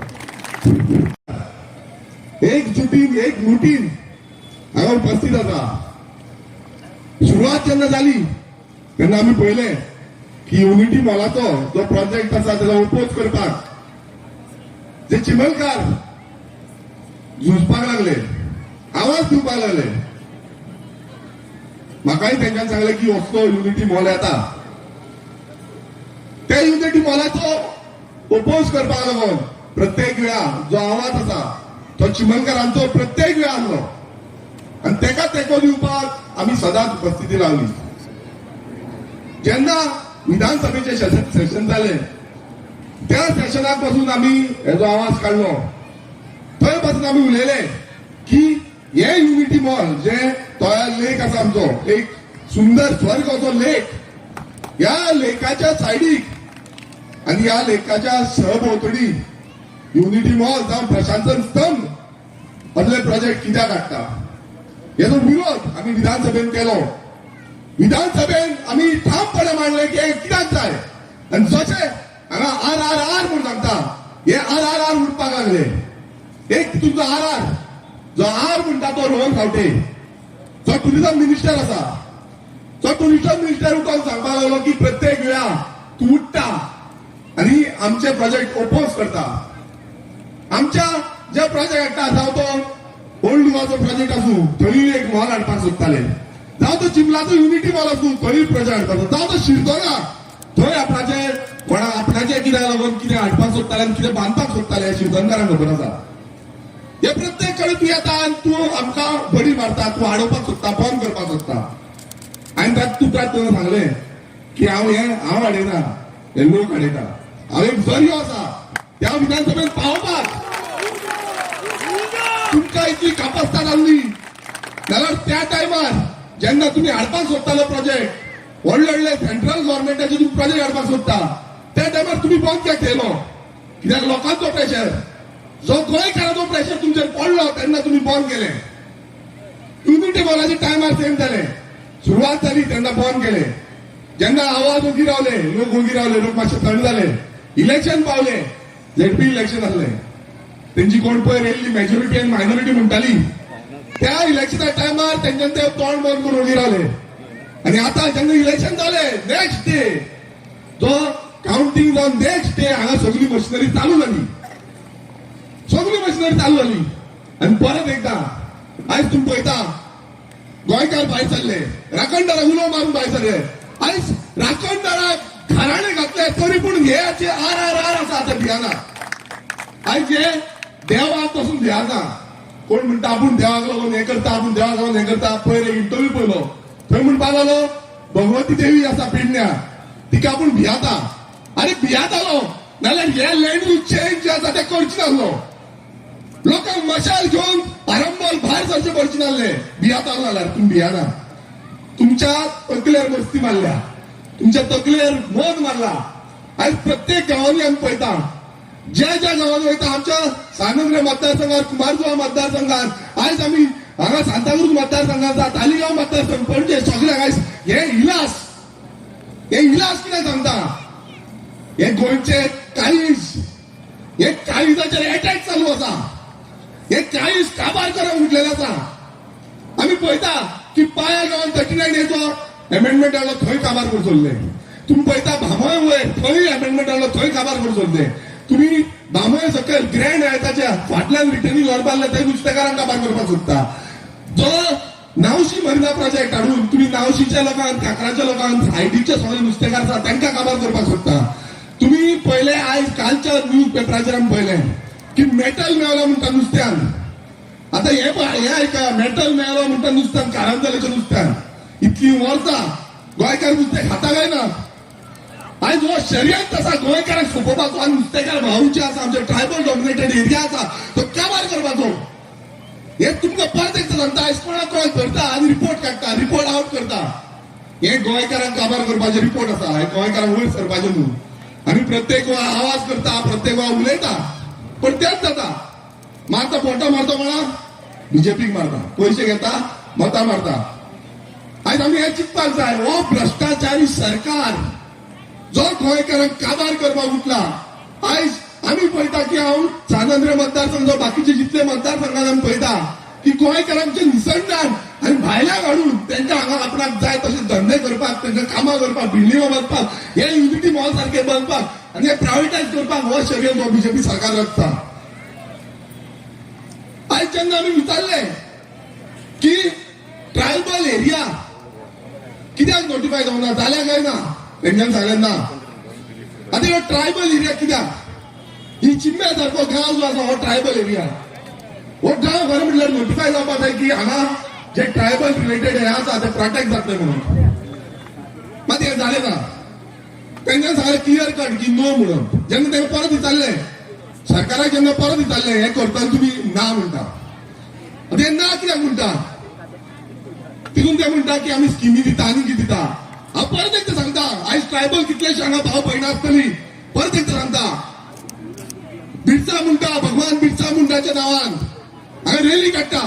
एक जुटीन एक मुठीन हांगा उपस्थित आसा. सुरवात जेन्ना जाली तेन्ना आमी पळयलें की युनिटी मॉलाचो जो प्रोजेक्ट आसा ताचो ओपोज करपाक जे चिमलकार झुजपाक लागले आवाज दिवपाक लागले. म्हाकाय तेंच्यान सांगलें की असलो युनिटी मॉल येता. त्या युनिटी मॉलाचो ओपोज करपाक लागून प्रत्येक वेळा जो आवाज आसा तो चिमलकारांचो प्रत्येक वेळा आसलो आनी तेका तेंको दिवपाक आमी सदांच उपस्थिती लावली. जेन्ना विधानसभेचे सेशन जाले त्या सेशनाक पासून आमी हेजो आवाज काडलो. थंय पासून आमी उलयले की हे युनिटी मॉल जे तोयार लेक आसा आमचो एक सुंदर स्वर्ग असो लेक ह्या लेकाच्या सायडीक आनी ह्या लेकाच्या सहभोवतणी युनिटी मॉल जावं प्रशासन स्तंभ असले प्रोजेक्ट कित्याक हाडटा हेजो विरोध आमी विधानसभेन केलो. विधानसभेन आमी ठामपणे मांडले की हे कित्याक जाय आनी जशे हांगा RRR म्हूण सांगता हे RRR उठपाक लागले. एक तुमचो RR जो आर म्हणटा तो रोहन खावटे, जो टुरिझम मिनिस्टर असा, तो टुरिझम मिनिस्टर उठून सांगपाक लागलो की प्रत्येक वेळा तू उठता आणि आमचे प्रोजेक्ट ओपोज करता. आमच्या जे प्रोजेक्ट हाडटा जावं तो ओल्ड गोवाचो प्रोजेक्ट आसूं थंय एक मॉल हाडपाक सोदताले, जावं तो चिंबलाचो युनिटी मॉल आसूं थंय प्रोजेक्ट हाडपाचो, जावं तो शिरदोना थंय आपणाचे कित्याक लागून कितें हाडपाक सोदताले आनी कितें बांदपाक सोदताले शिरदोनकारांक खबर आसा. हे प्रत्येक कडेन तूं येता आनी तूं आमकां बडी मारता, तूं हाडोवपाक सोदता, बंद करपाक सोदता. आनी तूं तेन्ना सांगलें की हांव हाडयना, हे लोक हाडयता. हांव एक जरियो आसा त्या विधानसभेत पावपाक. तुमकां इतली कापासता जाल्ली जाल्यार त्या टायमार जेन्ना तुमी हाडपाक सोदतालो प्रोजेक्ट, व्हडले व्हडले सेंट्रल गव्हर्मेंटाचे तुम्ही प्रोजेक्ट हाडपाक सोदता, त्या टायमार तुम्ही बंद कित्याक केलो? कित्याक लोकांचो प्रेशर, जो गोंयकारांचो प्रेशर तुमचेर पडलो तेन्ना तुम्ही बंद केले. युनिटी मॉलाचे टायमार सेम जाले, सुरवात जाली तेन्ना बंद केले. जेन्ना आवाज ओगी रावले, लोक मातशे थंड जाले, इलेक्शन पावले, झेडपी इलेक्शन आसले, तेंची कोण पयर येयल्ली मेजॉरिटी आनी मायनॉरिटी म्हणटाली, त्या इलेक्शना टायमार तेंच्यान ते तोंड बंद करून ओगी रावले. आणि आता जेन्ना इलेक्शन जाले नेक्स्ट डे जो काउंटिंग जावन नेक्स्ट डे हांगा सगळी मशिनरी चालू जाली, आणि परत एकदा आयज तुम्ही पळयता गोंयकार भायर सरले, राखणदाराक उलो मारून भायर सरले. आयज राखणदाराक घराणे घातले तरी पूण हे आर आसा आता भियाना. आयज हे देवाक पासून भियाना. कोण म्हणटा आपूण देवाक लागून हे करता, आपूण देवाक लागून हे करता. पयर एक इंटरव्यू पळयलो, थंय म्हणपाक लागलो भगवती देवी आसा पेडण्या, तिका आपूण भियाता. अरे भियातालो नाल्यार हे लँड यूज चेंज जे आसा ते करचे नासलो. लोकांक मशाल घेवन आरंबोल भायर सरचे पडचे नासले. भियातालो नाल्यार तुम्ही भियाना. तुमच्या तकलेर मस्ती मारल्या, तुमच्या तकलेर मोद मारला. आयज प्रत्येक गांवांनी आमी पळयता, ज्या गांवांनी वयता आमच्या सानंद्र मतदारसंघात, कुमारजुवा मतदारसंघात, आयज आमी हांगा सांताक्रूज मतदारसंघात, तालिगांव मतदारसंघ, पणजे सगळ्यांक आयज हे इलास कितें सांगता? हे गोंयचे काळीज, हे काळीजाचेर अटॅक चालू आसा. हे काळीज काबार करप उठलेले आसा. आमी पळयता की पाया गांवांत 39A अमेंडमेंट हाडलो, थंय काबार करचोल्ले. तुम्ही पळयता भामय वयर थंय अमेंडमेंट हाडलो, थंय काबार करचोल्ले. तुम्ही भामय सकयल ग्रँड हेल्थाच्या फाटल्यान रिटर्निंग व्हरपाक लागले, थंय नुस्तेकारांक काबार करपाक सोदता. जो नावशी मरिना प्रोजेक्ट हाडून तुम्ही नावशीच्या लोकांक, काकराच्या लोकांक, सायडीचे सगळे नुस्तेकार आसा तांकां काबार करपाक सोदता. तुम्ही पहिले आयज कालच्या न्यूज पेपराचेर आमी पळयलें की मेटल मेळलो म्हणटा नुस्त्यान. आता हे ऐका, मेटल मेळलो म्हणटा नुस्त्यान, कारंजलेच्या नुस्त्यान. इतली वर्सां गोंयकार नुस्तें खाता काय ना? आयज हो शर्यत आसा गोंयकारांक सोंपोवपाचो आनी नुस्तेकार भावचे आसा, आमचे ट्रायबल डॉमिनेटेड एरिया आसा तो काबार करपाचो. हे तुमकां परत एकदा सांगता, आयज कोणाक कॉल करता आनी रिपोर्ट काडटा, रिपोर्ट आउट करता. हे गोंयकारांक काबार करपाचे रिपोर्ट आसा, हे गोंयकारांक वयर सरपाचे न्हू. आमी प्रत्येक वेळा आवाज करता, प्रत्येक वेळा उलयता, पण तेच जाता. मारता पोटा मारता म्हणा बीजेपीक मारता, पयशे घेता, मतां मारता. आयज आमी हे चिंतपाक जाय, हो भ्रष्टाचारी सरकार जो गोंयकारांक काबार करपाक उठला. आयज आमी पळयता की हांव सानंद्र मतदारसंघ, बाकीचे जितले मतदारसंघात आमी पळयता की गोंयकारांचे निसंडान आनी भायल्याक हाडून तांकां हांगा आपणाक जाय तशे धंदे करपाक, तांकां कामां करपाक, बिल्डिंगो बांदपाक, हे युनिटी मॉल सारखे बांदपाक आनी हे प्रायवेटायज करपाक हो शर्यत हो बीजेपी सरकार रचता. आयज जेन्ना आमी विचारले की ट्रायबल एरिया कित्याक नोटिफाय जावना, जाल्या काय ना, तेंच्यान सांगलें ना. आतां ह्यो ट्रायबल एरिया कित्याक? ही चिम्मे सारको गांव जो आसा हो ट्रायबल एरिया, हो गांव खरें म्हटल्यार नोटिफाय जावपाक जाय की हांगा जे ट्रायबल रिलेटेड हे आसा ते प्रोटेक्ट जातले म्हणून. मात हे जालें ना. तेंच्यान सांगलें क्लियर कट की नो म्हणून. जेन्ना तेंका परत विचारलें, सरकाराक जेन्ना परत विचारलें हे करतना तुमी ना म्हणटा, ते ना कित्याक म्हणटा? तितून ते म्हणटा की आमी स्किमी दिता आनी कितें दिता. हांव परत एकदां सांगता, आयज ट्रायबल कितलेशे हांगा भाव भयणां आसतलीं, परत एकदां सांगता, बिरसा मुंडा, भगवान बिरसा मुंडाच्या नांवान हांगा रॅली काडटा,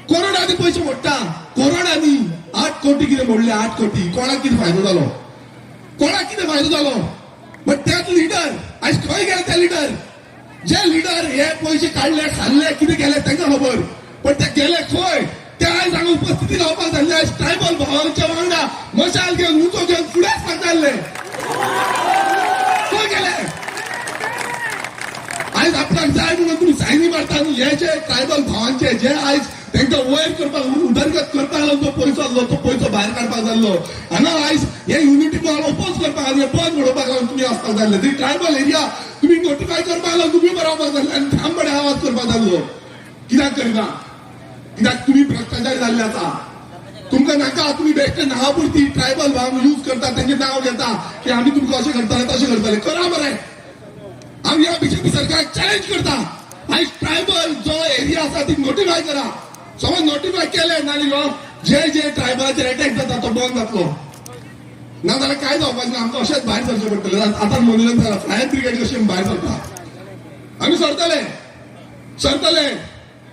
करोडांनी पयशे मोडटा. करोडांनी 8 कोटी कितें मोडले, 8 कोटी. कोणाक कितें फायदो जालो? कोणाक कितें फायदो जालो? बट तेच लिडर आयज खंय गेले? ते लिडर जे लिडर हे पयशे काडले, खाल्ले, कितें केले तांकां खबर. पण ते गेले खंय ते आयज हांगा उपस्थिती रावपाक जाल्ले आयज ट्रायबल भावांच्या वांगडा मशाल घेवन उंचो घेवन फुडें सरताले खंय गेले आयज आपल्याक जाय म्हणून तुम्ही सायनी मारता न्हू हे जे ट्रायबल भावांचे जे आयज तांकां वयर करपाक उदरगत करपाक लागून तो पयसो आसलो तो पयसो भायर काडपाक जाल्लो हांगा आयज हे युनिटी मॉल ओपोज करपाक आनी बंद म्हणपाक लागून तुमी वचपाक जाल्ले ती ट्रायबल एरिया तुम्ही नोटिफाय करपाक लागून तुम्ही बरोवपाक जाल्ले आनी थांबडे आवाज करपाक जाल्लो कित्याक करिना कित्याक तुम्ही भ्रष्टाचार जाल्ले आसा तुमकां नाका तुम्ही बेश्टे नांवा पुरती ट्रायबल भाव यूज करता तेंचे नांव घेता की आमी तुमकां अशें करतले तशें करतले करा मरे हांव ह्या बीजेपी सरकाराक चॅलेंज करता आयज ट्रायबल जो एरिया आसा ती नोटिफाय करा समज नोटिफाय केले नाजाल्यार जे जे ट्रायबलाचेर अटॅक जाता तो बंद जातलो नाजाल्यार काय जावपाचें ना आमकां अशेंच भायर सरचें पडटलें आतां मनोरंजन जाला फायर ब्रिगेड कशें भायर सरता आमी सरतले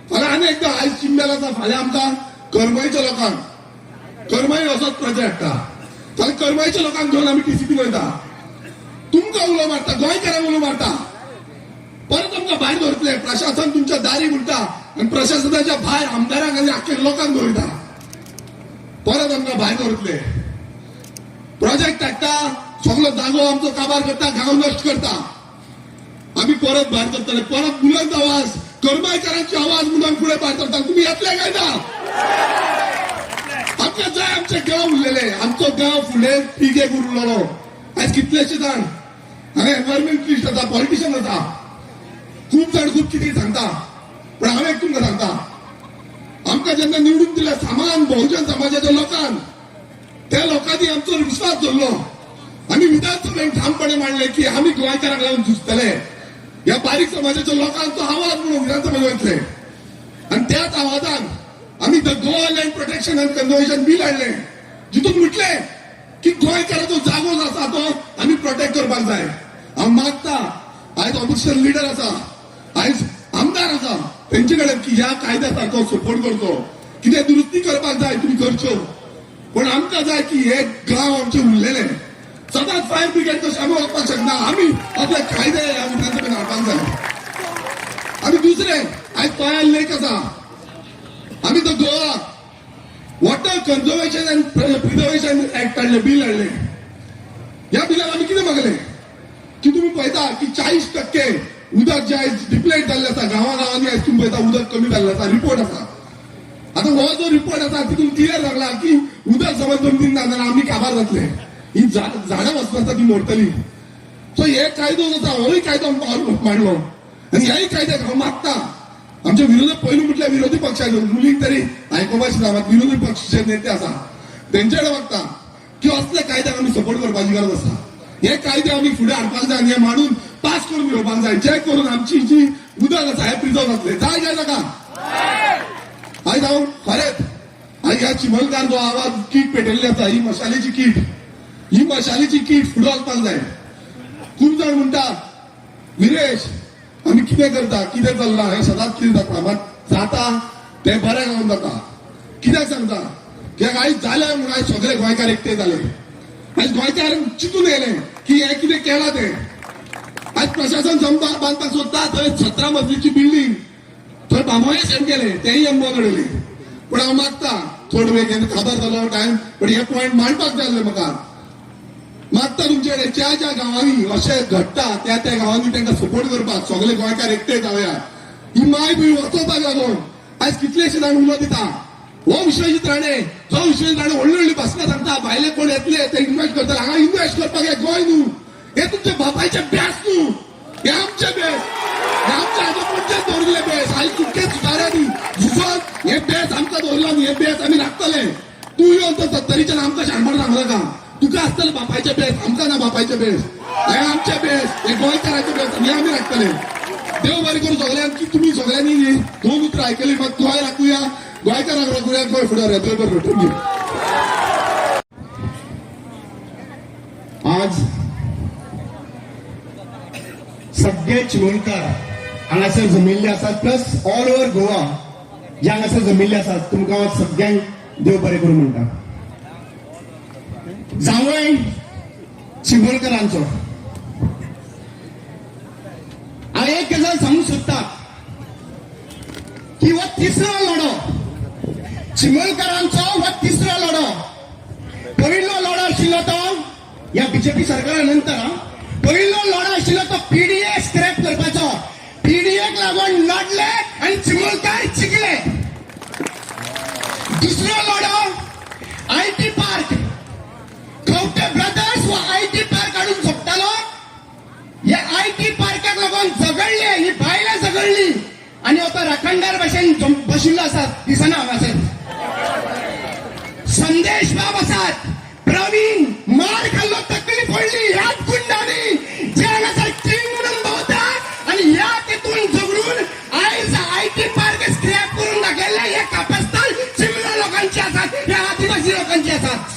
फाल्यां आनी एकदां आयज चिंबेल आसा फाल्यां आमकां करमईच्या लोकांक करमई असोच प्रोजेक्ट आहा फाल्यां करमईच्या लोकांक घेवन आमी टीसीपीन वयता तुमकां उलो मारता गोंयकारांक उलो मारता परत आमकां भायर दवरतले प्रशासन तुमच्या दारी उरता आनी प्रशासनाच्या भायर आमदारांक आनी आख्या लोकांक दवरता परत आमकां भायर दवरतले प्रोजेक्ट हाडटा सगळो जागो आमचो काबार करता गांव नश्ट करता आमी परत भायर सरतले परत बुलंद आवाज करमईकारांची आवाज म्हणून फुडें भायर सरता तुम्ही येतले काय ना आमकां जाय आमचे गांव उरलेले आमचो गांव फुडें पिगे उरलेलो आयज कितलेशे जाण हांगा एनवायरमेंटलिस्ट आसा पॉलिटिशियन आसा खूब जाण खूब कितें सांगता पण हांव एक तुमकां सांगता आमकां जेन्ना निवडून दिले सामान बहुजन समाजाच्या लोकांक त्या लोकांनी आमचो विश्वास दवरलो आमी विधानसभेन ठामपणे मांडले की आमी गोंयकारांक लागून झुजतले ह्या बारीक समाजाच्या लोकांचो आवाज म्हणून विधानसभेत वयतले आनी त्याच आवाजान आमी the Goa land protection and conservation bill हाडले जितून म्हटले की गोंयकाराचो जागो जो आसा तो आमी प्रोटेक्ट करपाक जाय हांव मागता आयज ऑपोजिशन लिडर आसा आयज आमदार आसा तेंचे कडेन की ह्या कायद्या सारको सपोर्ट करचो कितें दुरुस्ती करपाक जाय तुमी करच्यो पण आमकां जाय की हे गांव आमचे उरलेले सदांच फायर ब्रिगेड कशें आमी वचपाक शकना आमी आपले कायदे ह्या विधानसभेन हाडपाक जाय आनी दुसरें आयज तोयार लेक आसा आमी तो Goa water conservation and preservation act हाडले बील हाडले ह्या बिलान आमी कितें मागले की तुम्ही पळयता की 40% उदक जे आयज डिप्लेट जाल्लें आसा गांवांनी आयज तुम्ही पळयता उदक कमी जाल्लें आसा रिपोर्ट आसा आता हो जो रिपोर्ट आसा तितून क्लियर लागला की उदक समज 2-3 ना जाल्यार आमी काबार जातले ही झाडां वचपास ती मोडटली सो हे कायदो जो आसा होय कायदो मांडलो आनी ह्याय कायद्याक हांव मागता आमचे विरोधी पयलू म्हटल्यार विरोधी पक्षाचे मुलीक तरी आयकोपाचे ना मात विरोधी पक्षाचे नेते आसा तेंचे कडेन मागता की असले कायद्याक आमी सपोर्ट करपाची गरज आसा हे कायदे आमी फुडें हाडपाक जाय आनी हे मांडून पास करून घेवपाक जाय जे करून आमची जी उदक आसा हे प्रिजर्व जातले जाय काय नाका आयज हांव खरेंच आयज ह्या चिमलकार जो आवाज कीट पेटयल्ली आसा ही मशालीची कीट फुडें वचपाक जाय खूब जाण म्हणटा विरेश आमी कितें करता कितें चल्ला हें सदांच कितें जाता मात जाता तें बरें जावन जाता कित्याक सांगता कित्याक आयज जालें म्हणून आयज सगळे गोंयकार एकटे जाले आयज गोंयकार चिंतून येयले की हें कितें केलां तें आयज प्रशासन बांदपाक सोदता थंय 17 मजलीची बिल्डींग थंय बांबोये सेंड केले तेंय एम्बोन उडयले पूण हांव मागता थोडे वेळ खबर जालो टायम पण हे पॉयंट मांडपाक जाय म्हाका मागता तुमचे कडेन ज्या गांवांनी अशें घडटा त्या गांवांनी तांकां सपोर्ट करपाक सगळे गोंयकार एकटे जावया ही माय भूंय वाचोवपाक लागून आयज कितलेशे जाण उलो दिता हो विश्वजीत राणे व्हडली भाशणां सांगता भायले कोण येतले ते इन्व्हेस्ट करतले हांगा इन्व्हेस्ट करपाक हे गोंय न्हू हे तुमचे बापायचे बेस न्हू हे आमचे बेस हे आमच्या आजोबांचे दवरले बेस आयज तुमचे सुदाऱ्यांनी झुजोन हे बेस आमकां दवरला न्ही हे बेस आमी राखतले तूं येवन तो 70च्यान आमकां शाणपण सांगला का तुका आसतले बापायचे बेस आमकां ना बापायचे बेस हे आमचे बेस हे गोंयकाराचे बेस हे आमी राखतले देव बरें करून सगळ्यांक की तुम्ही सगळ्यांनी 2 उतरां आयकली मात गोंय राखुया गोंयकारांक राखुया गोंय फुडें व्हरुया देव बरें करूं आज सगळे चिमणकार हांगासर जमिल्ले आसात प्लस ऑल ओव्हर गोवा जे हांगासर जमिल्ले आसात तुमकां सगळ्यांक देव बरें करूं म्हणटा जावय चिमणकारांचो हांव एक गजाल सांगूंक सोदता की हो तिसरो लढो चिमलकरांचो हो तिसरो लढो पयलो लढो आशिल्लो तो या बीजेपी सरकारानंतर पयलो लढो आशिल्लो तो पीडीए स्क्रॅप करपाचो पीडीएक लागून लढले आणि चिमलकार जिखले दुसरो लढो आयटी पार्क खवटे ब्रदर्स व आयटी पार्क हाडून सोडटालो या आयटी पार्काक लागून झगडले ही बायलां झगडली आणि आता राखणदार भाशेन बशिल्लो आसात दिसना हांगासर संदेश बाब आसात प्रवीण मार खाल्लो तकली फोडली ह्याच गुंडांनी जे हांगासर किंग म्हणून भोंवता आणि ह्या तेतून झगडून आयज आयटी पार्क स्क्रॅप करून दाखयले हे कापस्तान चिमला लोकांचे आसात हे आदिवासी लोकांचे आसात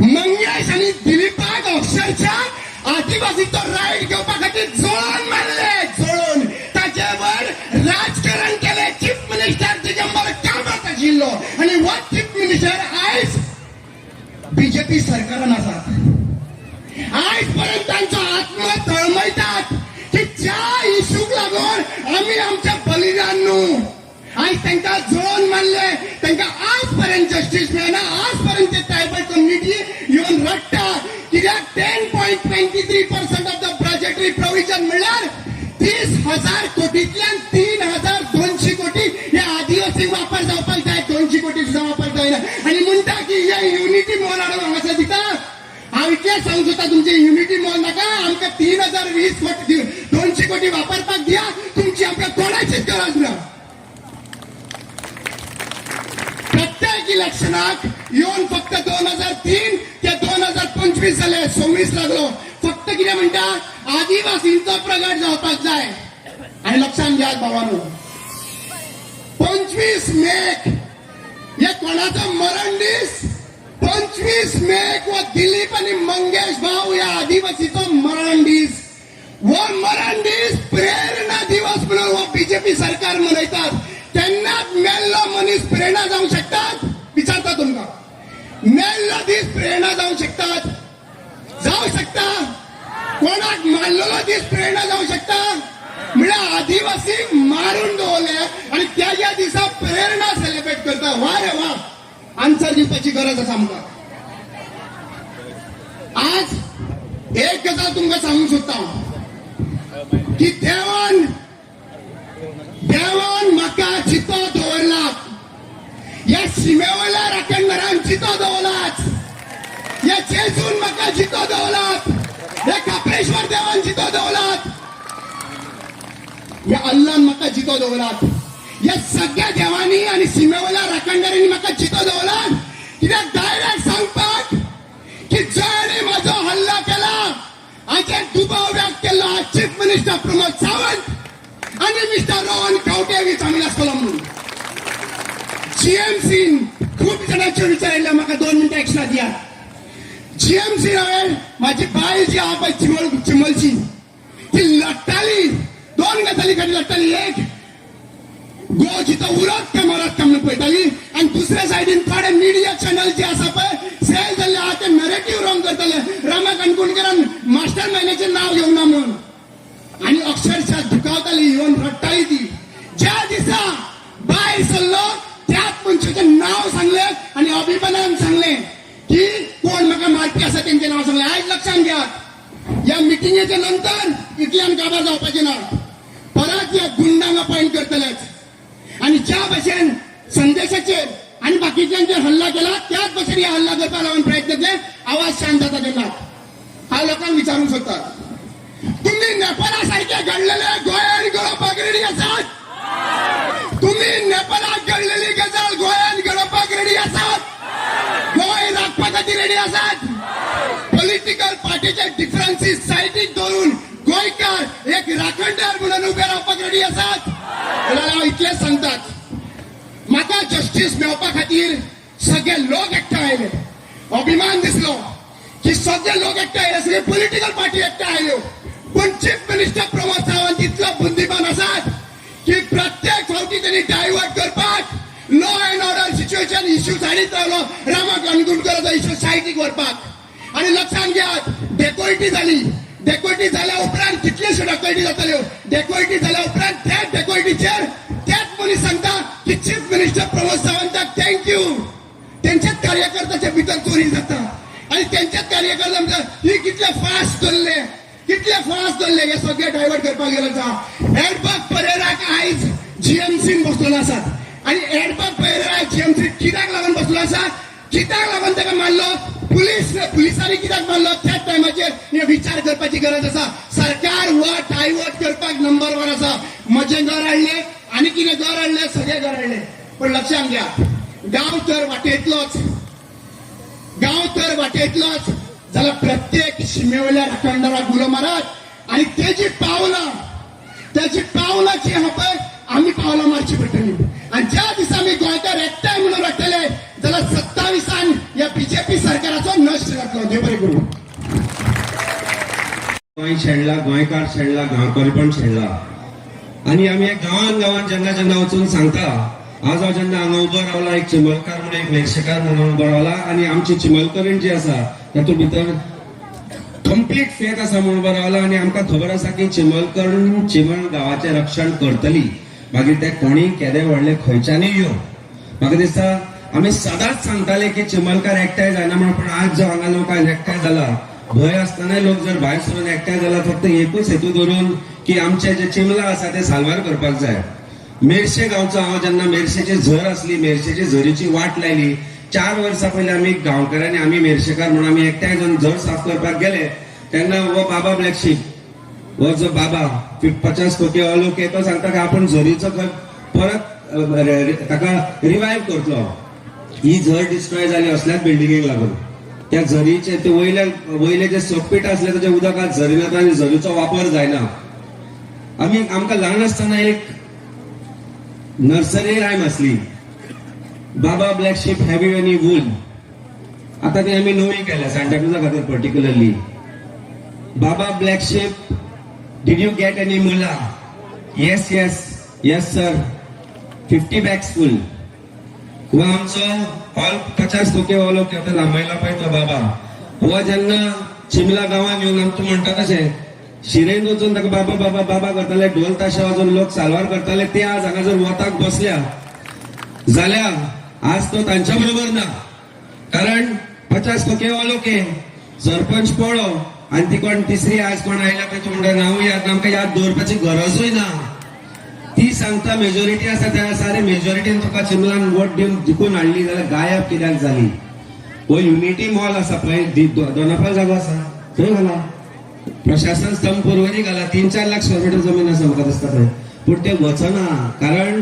मंगेश आणि दिलीपाक अक्षरशः आदिवासीचो रायट घेवपा खातीर जळोवन मारले जळोवन ताचे वर राजकारण केले चीफ मिनिस्टर तेच्या बरो कामात आशिल्लो आणि हो चीफ मिनिस्टर आयज बीजेपी सरकारान आसात आयज पर्यंत तांचो आत्मा तळमळटात की ज्या इशूक लागून आमी आमचे बलिदान न्हू आज तांकां जळोवन मारले तांकां आज पर्यंत जस्टीस मेळना आज पर्यंत ट्रायबल कम्युनिटी येवन रडटा कित्याक 10.23% ऑफ द बजेटरी प्रोविजन म्हणल्यार 30,000 कोटींतल्यान 3,200 कोटी या आदिवासींक वापर जावपाक जाय 200 कोटी सुद्दां वापर जायना आणि म्हणटा की हे युनिटी मॉल हाडून हांगासर दिता हांव इतलें सांगूंक सोदता तुमचे युनिटी मॉल नाका आमकां 3,020 कोटी 200 कोटी वापरपाक दिया तुमची आमकां कोणाचीच गरज ना प्रत्येक इलेक्शनाक येवन फक्त 2003 ते 2025 जाले 26 लागलो फक्त कितें म्हणटा आदिवासींचो प्रगट जावपाक जाय आणि लक्षात घ्यात भावानो 25 मेक हे कोणाचो मरण दीस 25 मेक व दिलीप आणि मंगेश भाऊ या आदिवासीचो मरण दीस वो मरण दीस प्रेरणा दिवस म्हणून हो बीजेपी सरकार मनयतात तेन्नाच मेल्लो मनीस प्रेरणा जावंक शकतात विचारता तुमकां मेल्लो दीस प्रेरणा जावंक शकता कोणाक मारलेलो दीस प्रेरणा जावंक शकता म्हळ्यार आदिवासी मारून दवरले आणि त्या दिसा प्रेरणा सेलिब्रेट करता वा रे वा आन्सर दिवपाची गरज आसा आमकां आज एक गजाल तुमकां सांगूंक सोदता की देवान म्हाका चितो दवरला या शिमेवयल्या राखणदारान चितो दवरलात या जेजून म्हाका चितो दवरलात या काप्रेश्वर देवान चितो दवरलात या अल्लान म्हाका चितो दवरलात या सगळ्या देवांनी आणि शिमेवयल्या राखणदारांनी म्हाका चितो दवरलात कित्याक डायरेक्ट सांगपाक की ज्याने म्हाजो हल्ला केला हाचेर दुबाव व्यक्त केला चीफ मिनिस्टर प्रमोद सावंत आणि मिस्टर रोहन खंवटे चांगले आसतलो म्हणून जीएमसीन खूप जणांचे विचारले म्हाका 2 मिनिटां एक्स्ट्रा दिया जीएमसी हांवें म्हाजी बायल जी आहा पळय चिमलची ती लडटाली 2 गजाली खातीर लडटाली एक गो जितो उरत काय मरत काय म्हणून पळयताली आणि दुसऱ्या सायडीन थोडे मिडिया चॅनल जे आसा पळय सेल जाल्ले आहा ते नरेटिव्ह रॉंग करतले रामा कणकुणकरान मास्टर मायंडाचें नांव घेवंक ना म्हणून आणि अक्षरशः दुखावताली येऊन रडटाली ती ज्या दिसा बाहेर सरलो त्याच मनशाचें नाव सांगले आणि अभिमानान सांगले की कोण म्हाका मारपी आसा तेंचें नाव सांगलें आयज लक्षात घ्या या मिटिंगेच्या नंतर इतल्यान काबार जावपाचें ना परत या गुंडांक अपॉइंट करतलेच आणि ज्या भाशेन संदेशाचेर आणि बाकीच्यांचेर हल्ला केला त्याच भाशेन हे हल्ला करपाक लागून प्रयत्न केले आवाज शांत जाता तेन्ना हांव लोकांक विचारूंक सोदता तुम्ही नेपाळा सारखे घडलेले गोंयान गळोवपाक रेडी आसात तुम्ही नेपाळाक घडलेली गजाल गोंयान घडोवपाक रेडी आसात गोंय राखपा खातीर रेडी आसात पॉलिटिकल पार्टीचे डिफरन्सीस सायडीक दवरून गोंयकार एक राखणदार म्हणून उबे रावपाक रेडी आसात जाल्यार हांव इतलेंच सांगतात म्हाका जस्टीस मेळोवपा खातीर सगळे लोक एकठांय आयले अभिमान दिसलो की सगळे लोक एकठांय आयले सगळे पॉलिटिकल पार्टी एकठांय आयल्यो पण चीफ मिनिस्टर प्रमोद सावंत इतलो बुद्धिमान आसात की प्रत्येक फावटी त्यांनी डायवर्ट करपाक law and order situation issue सायडीक रावलो रामा कणकुणकराचो इश्यू सायडीक व्हरपाक आणि लक्षात घ्यात डेकोल्टी जाली डेकोइटी झाल्या उपरांत कितलेशे डेकोइटी जातल्यो डेकोइटी झाल्या उपरांत त्या डेकोइटीचेर त्याच मनीस सांगता की चीफ मिनिस्टर प्रमोद सावंताक थँक्यू त्यांच्याच कार्यकर्त्याच्या भितर चोरी जाता आणि त्यांच्याच कार्यकर्ता म्हणतात ही कितले फास्ट धरले हे सगळे डायव्हर्ट करपाक गेलो आसा एडबर्ग परेराक आयज जीएमसीन बसलेलो आसात आणि एडबर्ग परेरा जीएमसी कित्याक लागून बसलो आसा कित्याक लागून ताका मारलो पुलिसांनी कित्याक मारलो त्याच टायमाचेर विचार करपाची गरज आसा सरकार व डायव्हर्ट करपाक नंबर 1 आसा म्हजें घर हाडलें आनी कितें घर हाडलें सगळें घर हाडलें पण लक्षात घ्या गांव तर वाटेतलोच जाल्यार प्रत्येक शिमेवयल्या राखणदाराक गुलो मारात आणि त्याची पावलां जी आहा पळय आमी पावलां मारची पडटली आणि ज्या दिसा आमी गोंयकार एकठांय म्हणून वाटतले जाल्यार 27 या बीजेपी सरकाराचो नश्ट जातलो देव बरें करूं गोंय शेणला गोंयकार शेणला गांवकारी पण शेणला आणि आम्ही गांवान जेन्ना वचून सांगता आज हांव जेन्ना हांगा उबो रावला एक चिमलकार म्हणून एक मेरशेकार म्हणून उबो रावला आणि आमची चिमलकरीण जी आसा तातूंत भितर कंप्लीट फेथ आसा म्हणून उबो रावला आणि आमकां खबर आसा की चिमलकरीण चिमण गांवाचें रक्षण करतली मागीर ते कोणी केदे व्हडले खंयच्यानय येवं म्हाका दिसता आमी सदांच सांगताले की चिमलकार एकठांय जायना म्हणून पण आज जो हांगा लोक आज एकठांय जाला भंय आसतनाय लोक जर भायर सरून एकठांय जाला फक्त एकूच हेतू धरून की आमचे जे चिमला आसा ते साल्वार करपाक जाय मेरशे गांवचो हांव जेन्ना मेरशेची झर आसली मेरशेची झरीची वाट लायली 4 वर्सां पयलीं आमी गांवकारांनी आमी मेरशेकार म्हणून आमी एकठांय जावन झर साफ करपाक गेले तेन्ना हो बाबा ब्लॅकशीप हो जो बाबा 50 कोटी लोक तो सांगता की आपण झरीचो परत ताका रिवायव करतलो ही झर डिस्ट्रॉय जाली असल्याच बिल्डिंगेक लागून त्या झरीचे ते वयले जे सोकपीट असले ताचे उदक आज झरीन येता आनी झरीचो वापर जायना आमकां ल्हान आसतना एक नर्सरी रायम असली बाबा black ship have you any wool आता ती आम्ही नवी केल्या सांताक्रुजा खातीर पर्टिक्युलरली बाबा black ship did you get any मुला येस सर 50 बॅग्स फुल हो आमचो हॉल 50 कोटी वालो केवतो लांबयला पळय तो बाबा हो जेन्ना चिमला गांवांत येवन आमकां म्हणटा तशें शिरेन वचून ताका बाबा बाबा बाबा करताले ढोल ताशे वाजोवन लोक साल्वार करताले ते आज हांगा जर वताक बसल्या जाल्यार आज तो तांच्या बरोबर ना कारण 50 कोटी लोक सरपंच पळो आनी ती कोण तिसरी आज कोण आयल्या पळय तुमकां नांव याद आमकां याद दवरपाची गरजूय ना ती सांगता मेजॉरिटी आसा त्या सारे मेजॉरिटीन तुका चिमलान वोट दिवन जिखून हाडली जाल्यार गायब कित्याक जाली हो युनिटी मॉल आसा पळय दोनापाल जागो आसा थंय घाला प्रशासन स्तंभ पुरवणी घाला 3-4 लाख स्क्वेअर मीटर जमीन आसा म्हाका दिसता थंय पूण ते वचना कारण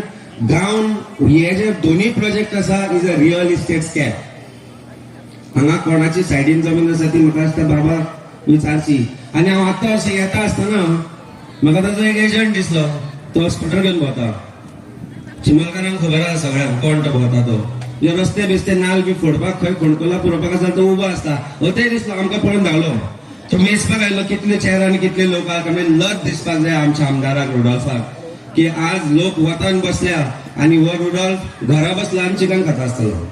गांव हे जे दोन्ही प्रोजेक्ट आसा is a real estate scam हांगा कोणाची सायडीन जमीन आसा ती म्हाका दिसता बाबा विचारची आनी हांव आतां अशें येता आसतना म्हाका ताजो एक एजंट दिसलो तो स्कूटर घेवन भोंवता चिमलकारांक खबर आसा सगळ्यांक कोण तो भोंवता तो जे रस्ते बिस्ते नाल बी फोडपाक खंय फोंडकुला पुरोवपाक आसा तो उबो आसता थंय दिसलो आमकां पळोवन धांवलो तो मेजपाक आयलो कितले चेर आनी कितले लोक लज दिसपाक जाय आमच्या आमदाराक रुडॉल्फाक की आज लोक वतान बसल्या आणि वर रुडॉल्फ घरा बसला आनी चिकन खाता आसतलो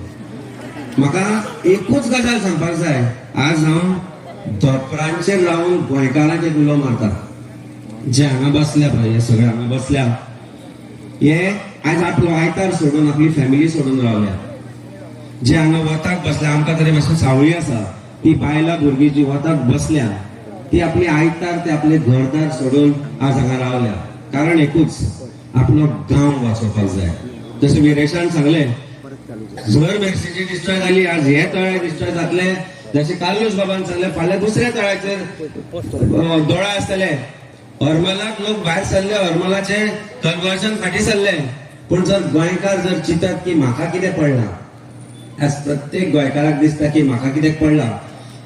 म्हाका एकूच गजाल सांगपाक जाय आज हांव धोपरांचेर रावन गोंयकारांचे गुलो मारता जे हांगा बसल्या पळय हे सगळे हांगा बसल्या हे आज आपलो आयतार सोडून आपली फॅमिली सोडून रावल्या जे हांगा वताक बसल्या आमकां तरी मातशी सावळी आसा ती बायलां भुरगीं जी वताक बसल्या ती आपली आयतार ते आपले घरदार सोडून आज हांगा रावल्या कारण एकूच आपलो गांव वाचोवपाक जाय जशें विरेशान सांगले झर मेरशेची डिस्ट्रॉय जाली आज हे तळे डिस्ट्रॉय जातले जशें कार्लोस बाबान सांगले फाल्यां दुसऱ्या तळ्याचेर दोळे आसतले हरमलाक लोक भायर सरले हरमलाचे कन्वर्जन फाटीं सरले पूण जर गोंयकार जर चिंतत की म्हाका कितें पडलां आज प्रत्येक गोंयकाराक दिसता की म्हाका कितें पडलां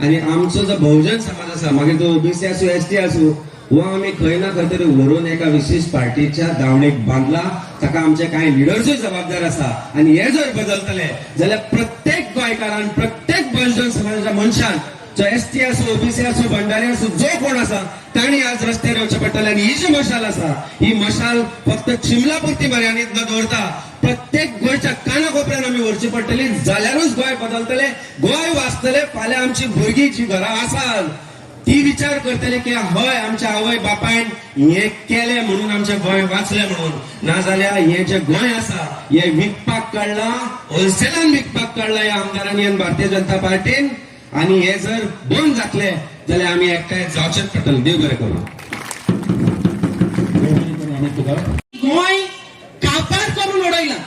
आनी आमचो जो बहुजन समाज आसा मागीर तो ओबीसी आसूं एसटी आसूं हो आमी खंय ना खंय तरी व्हरून एका विशेष पार्टीच्या दावणेक बांदला ताका आमचे कांय लिडर्सूय जबाबदार आसा आनी हे जर बदलतले जाल्यार प्रत्येक गोंयकारान प्रत्येक बहुजन समाजाच्या मनशान जो एसटी आसूं ओबीसी आसूं भंडारी आसूं जो कोण आसा तांणी आज रस्त्यार येवचें पडटलें आनी ही जी मशाल आसा ही मशाल फक्त चिमला पुरती मर्यादीत न दवरता प्रत्येक गोंयच्या कानाकोपऱ्यान आमी व्हरची पडटली जाल्यारूच गोंय बदलतले गोंय वाचतले फाल्यां आमची भुरगीं जी घरां आसात ती विचार करतले की हय आमच्या आवय बापायन हे केले म्हणून आमचे गोंय वाचले म्हणून, नाजाल्यार हे जे गोंय आसा हे विकपाक काडला, होलसेलान विकपाक काडला या आमदारांनी आनी भारतीय जनता पार्टीन. आणि हे जर बंद जातले जाल्यार आमी एकठांय जावचेच पडटले. देव बरें करूं. गोंय कापार करून उडयला.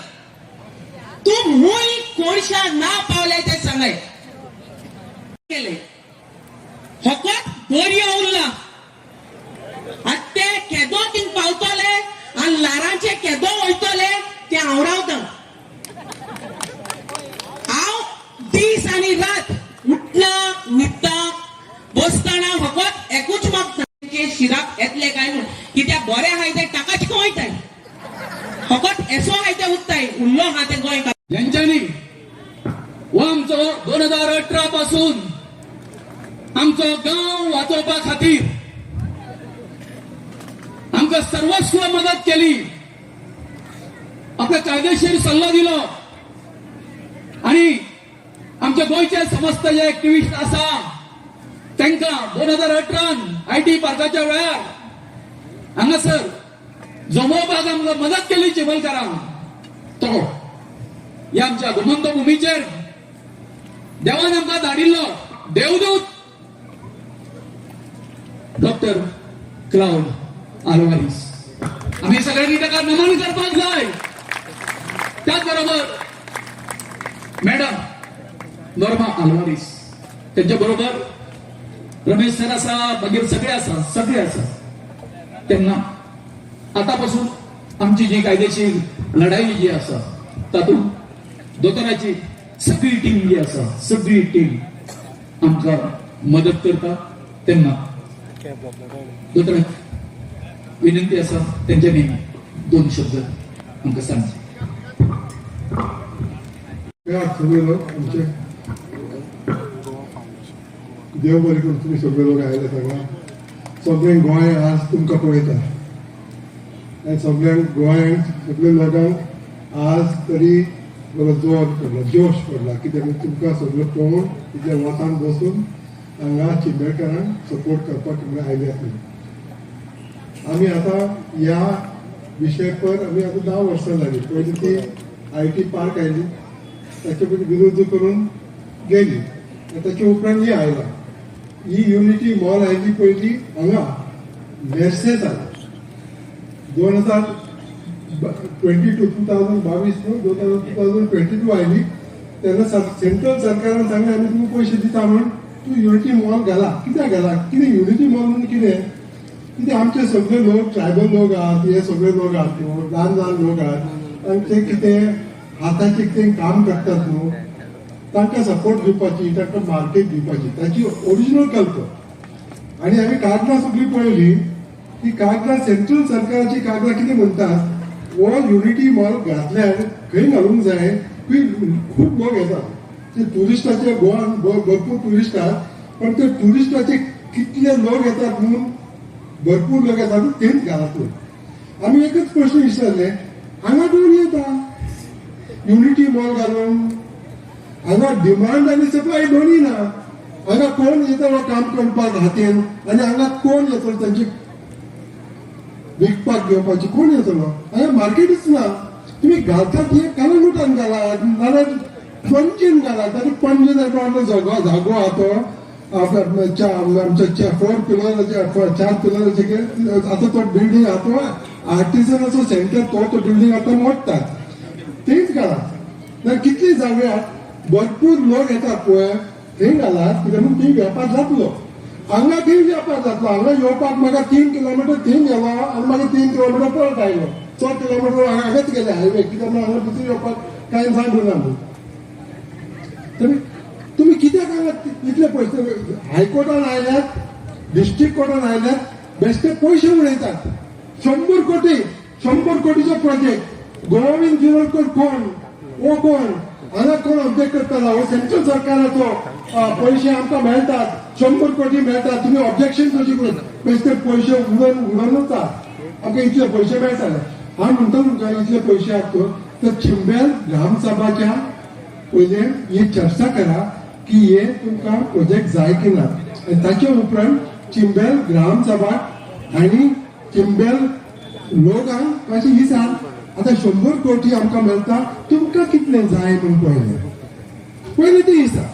तू मूळ कोणशा ना पावले ते सांगाय केले फकत दर्यो उरला. आनी ते केदो थिंग पावतले आनी लारांचे केदो वयतले ते हांव रावता. हांव दीस आनी रात उठना न्हिदता बसतना फकत एकूच मागता शिराक येतले काय म्हूण. कित्याक बरे आहाय ते टाकाच वयताय, फकत एसो आहाय ते उरताय, उरलो आहा ते गोंय. यांच्यानी हो आमचो 2018 पासून आमचो गांव वाचोवपा खातीर आमकां सर्वस्व मदत केली, आपलो कायदेशीर सल्लो दिलो. आणि आमचे गोंयचे समस्त जे एक्टिविस्ट आसा तांकां 2018 IT पार्काच्या वेळार हांगासर जमोवपाक आमकां मदत केली चिखलकारांक. तो ह्या आमच्या गोमंत भुमीचेर देवान आमकां धाडिल्लो देवदूत डॉक्टर क्लाउड आल्वारीस. आमी सगळ्यांनी ताका नमन करपाक जाय. त्याच बरोबर मॅडम नॉर्मा आल्वारीस, त्यांच्या बरोबर रमेश सर आसा, मागीर सगळे आसा. त्यांना आतापासून आमची जी कायदेशीर लढाई जी आसा तातूंत दोतोराची सगळी टीम जी आसा सगळी टीम आमकां मदत करता. तेन्ना दोतोराक विनंती आसा तेंच्यांनी 2 शब्द आमकां सांगचे. सगळे लोक आमचे देव बरें करून तुम्ही सगळे लोक आयले सगळ्या सगळें गोंय आज तुमकां पळयता. आनी सगळ्यांक गोंयांत सगळ्या लोकांक आज तरी बरो जोर पडला, जोश पडला. कित्याक तुमकां सगळं पळोवन तितल्या वतान बसून हांगा चिंबेडकारांक सपोर्ट करपाक तुमकां आयले आसले. आमी आतां ह्या विशय पर आमी आतां 10 वर्सां जाली. पयलीं ती IT पार्क आयली, ताचे पयलीं विरोध करून गेली, ताचे उपरांत ही आयला. ही युनिटी मॉल आयली पयली हांगा मेर्सेस आयली 2022 आयली. तेन्ना सेंट्रल सरकारान सांगलें आमी तुमकां पयशे दिता म्हूण तूं युनिटी मॉल घाला. कित्याक घाला? कितें युनिटी मॉल म्हणून कितें? कितें आमचे सगळे लोक ट्रायबल लोक आहात, हे सगळे लोक आहात न्हू, ल्हान लोक आहात, तांचे कितें हाताचें कितें काम करतात न्हू, तांकां सपोर्ट दिवपाची, तांकां मार्केट दिवपाची, ताची ओरिजिनल कल्पना. आनी आमी कागदां सगळीं पळयली. ती कागदां सेंट्रल सरकाराची कागदां कितें म्हणटात, हो युनिटी मॉल घातल्यार खंय घालूंक जाय. खूब लोक येतात, ते ट्युरिस्टाचे गोवान भरपूर ट्युरिस्ट आहात, पण ते ट्युरिस्टाचे कितले लोक येतात म्हणून भरपूर लोक येतात तेच घालात. आमी एकच प्रश्न विचारले, हांगा कोण येता युनिटी मॉल घालून? हांगा डिमांड आनी सप्लाय दोन्ही ना. हांगा कोण येतलो काम करपाक हातीन, आनी हांगा कोण येतलो तांचे विकपाक घेवपाची कोण येतलो? हांगा मार्केटच ना. तुम्ही घालतात हे कालंगुटान घालात, नाल्यार पणजेन घालात. आनी पणजेन जागो आहा तो आमच्या 4 पिलराचे 4 पिलराचे आतां तो बिल्डींग आहा तो आर्टिझनाचो सेंटर, तो बिल्डींग आतां मोडटात, तेच घालात. कितली जाग्यार भरपूर लोक येतात पळय थंय घालात, कित्याक म्हणून थंय वेपार जातलो. हांगा थंय वेपार जातलो. हांगा येवपाक म्हाका 3 किलोमिटर थंय गेलो आनी मागीर 3 किलोमिटर परत आयलो. 4 किलोमिटर हांगाच गेले हायवे, कित्याक हांगा दुसरी येवपाक कांय सांगू ना म्हणून. तुम्ही कित्याक हांगा इतले पयशे हायकोर्टान आयल्यात, डिस्ट्रिक्ट कोर्टान आयल्यात, बेश्टे पयशे उडयतात. 100 कोटीचो प्रोजेक्ट गोविंद जिवळकर कोण? हो कोण? हांगा कोण ऑब्जेक्ट करताला? हो सेंट्रल सरकाराचो पयशे आमकां मेळटात, 100 कोटी मेळटात. तुम्ही ऑब्जेक्शन कशी करून बेश्टे पयशे उडोवन आमकां इतले पयशे मेळटाले. हांव म्हणटा तुमकां इतले पयशे आहात तर चिंबेल ग्रामसभाच्या पयले ही चर्चा करा की हे तुमकां प्रोजेक्ट जाय की ना. आनी ताचे उपरांत चिंबेल ग्रामसभा आनी चिंबेल लोकांक अशें दिसात आतां 100 कोटी आमकां मेळटा तुमकां कितलें जाय म्हूण पयलें ते दिसा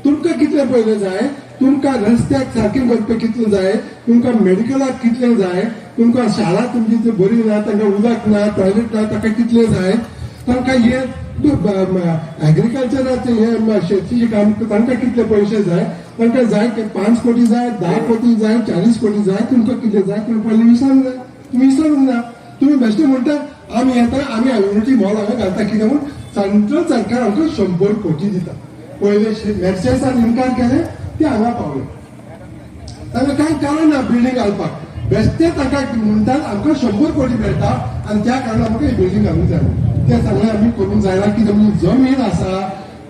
तुमकां कितलें पयलें जाय तुमकां रस्त्याक सारकें करपाक कितलें जाय तुमकां मेडिकलाक कितलें जाय तुमकां शाळा तुमची बरी ना तांकां उदक ना टॉयलेट ना ताका कितलें जाय तांकां हे एग्रीकल्चराचें हे शेतीचें काम तांकां कितले पयशे जाय तांकां जाय 5 कोटी जाय 10 कोटी जाय 40 कोटी जाय तुमकां कितले जाय तुमी पयलीं विचारूंक जाय तुमी विचारूंक ना तुमी बेश्टे म्हणटा आमी येता आमी युनिटी मॉल हांगा घालता कितें म्हूण सेंट्रल सरकार आमकां 100 कोटी दिता पयले मेर्सेसान इन्कार केले ते हांगा पावले तांकां कांय कारण ना बिल्डींग घालपाक बेश्टे तांकां म्हणटात आमकां 100 कोटी मेळटा आनी त्या कारणान आमकां ही बिल्डींग घालूंक जाय ते सगळें आमी करूंक जायना कितें म्हणजे जमीन आसा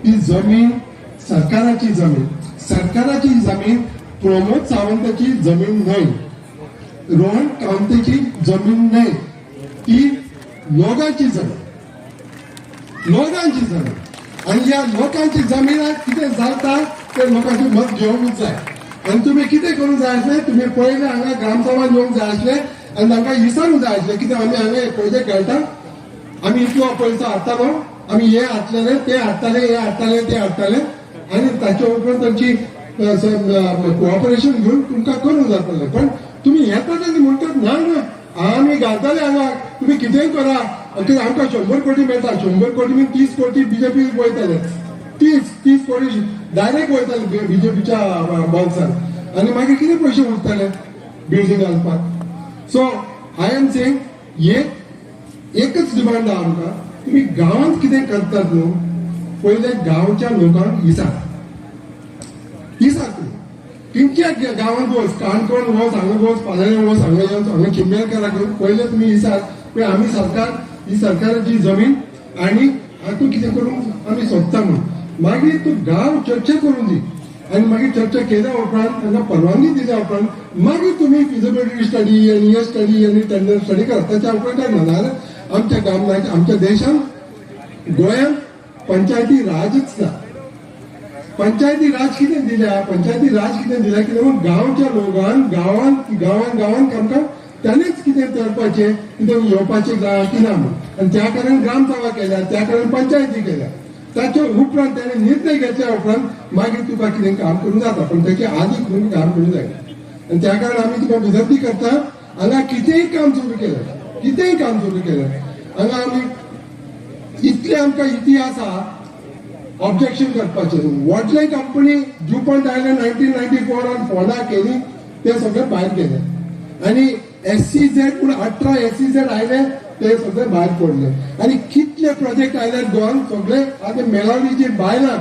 ती जमीन सरकाराची जमीन प्रमोद सावंताची जमीन न्हय रोहन कामतेची जमीन न्हय ती लोकांची जमीन आणि या लोकांची जमिनाक कितें जाता ते लोकांचे मत घेवंकूच जाय आनी तुमी कितें करूंक जाय आसलें तुमी पयलें हांगा ग्रामसभा येवंक जाय आसलें आनी तांकां विचारूंक जाय आसलें कितें आमी हांगा पयशे घालता आमी इतलो पयसो हाडटालो आमी हे हाडटले ते हाडटले ते हाडटले आनी ताचे उपरांत तांची कोऑपरेशन घेवन तुमकां करूंक जातलें पण तुमी येतात आनी म्हणटात ना आमी घालतले हांगा तुमी कितेंय करा आमकां 100 कोटी मेळटा 100 कोटी बीन 30 कोटी बीजेपी वयतले 30 कोटी डायरेक्ट वयतले बीजेपीच्या बॉल्सांत आनी मागीर कितें पयशे उरतले बिल्डींग घालपाक सो आय एम सेंग हे एकच डिमांड आहा आमकां तुमी गांवांत कितें करतात न्हू पयले गांवच्या लोकांक विचार तुमच्या गांवांत वच काणकोण वच हांगा वच पालयें वच हांगा येवच हांगा चिंबेलकाराक घेवन पयले तुमी विचार पळय आमी सरकार ही सरकाराची जमीन आनी हातूंत कितें करूंक आमी सोदता म्हणून मागीर तूं गांव चर्चा करून दी आनी मागीर चर्चा केल्या उपरांत तांकां परवानगी दिल्या उपरांत मागीर तुमी फिजिबिलिटी स्टडी आनी हे स्टडी आनी टेंडर स्टडी करा ताच्या उपरांत नाजाल्यार आमच्या गांवांत आमच्या देशांत गोंयांत पंचायती राजच ना पंचायती राज कितें दिल्या कितें म्हूण गांवच्या लोकांक गांवांत आमकां त्यानेच कितें करपाचें कितें येवपाचें किना म्हूण आनी त्या कारण ग्रामसभा केल्या त्या कारण पंचायती केल्या ताच्या उपरांत ताणें निर्णय घेतल्या उपरांत मागीर तुका कितें काम करूंक जाता पण ताचे आदी करून काम करूंक जाय आनी त्या कारण आमी तुका विनंती करता हांगा कितेंय काम सुरू केलें हांगा आमी इतले आमकां इतिहास आहा ऑब्जेक्शन करपाचें व्हडले कंपनी ड्युपॉन्ट आयले 1994 फोंडा केली ते सगळे भायर गेले आनी SEZ पूण 18 SEZ आयले ते सगळे भायर पडले आनी कितले प्रोजेक्ट आयले गोंयान सगळे आतां मेलावडीची बायलां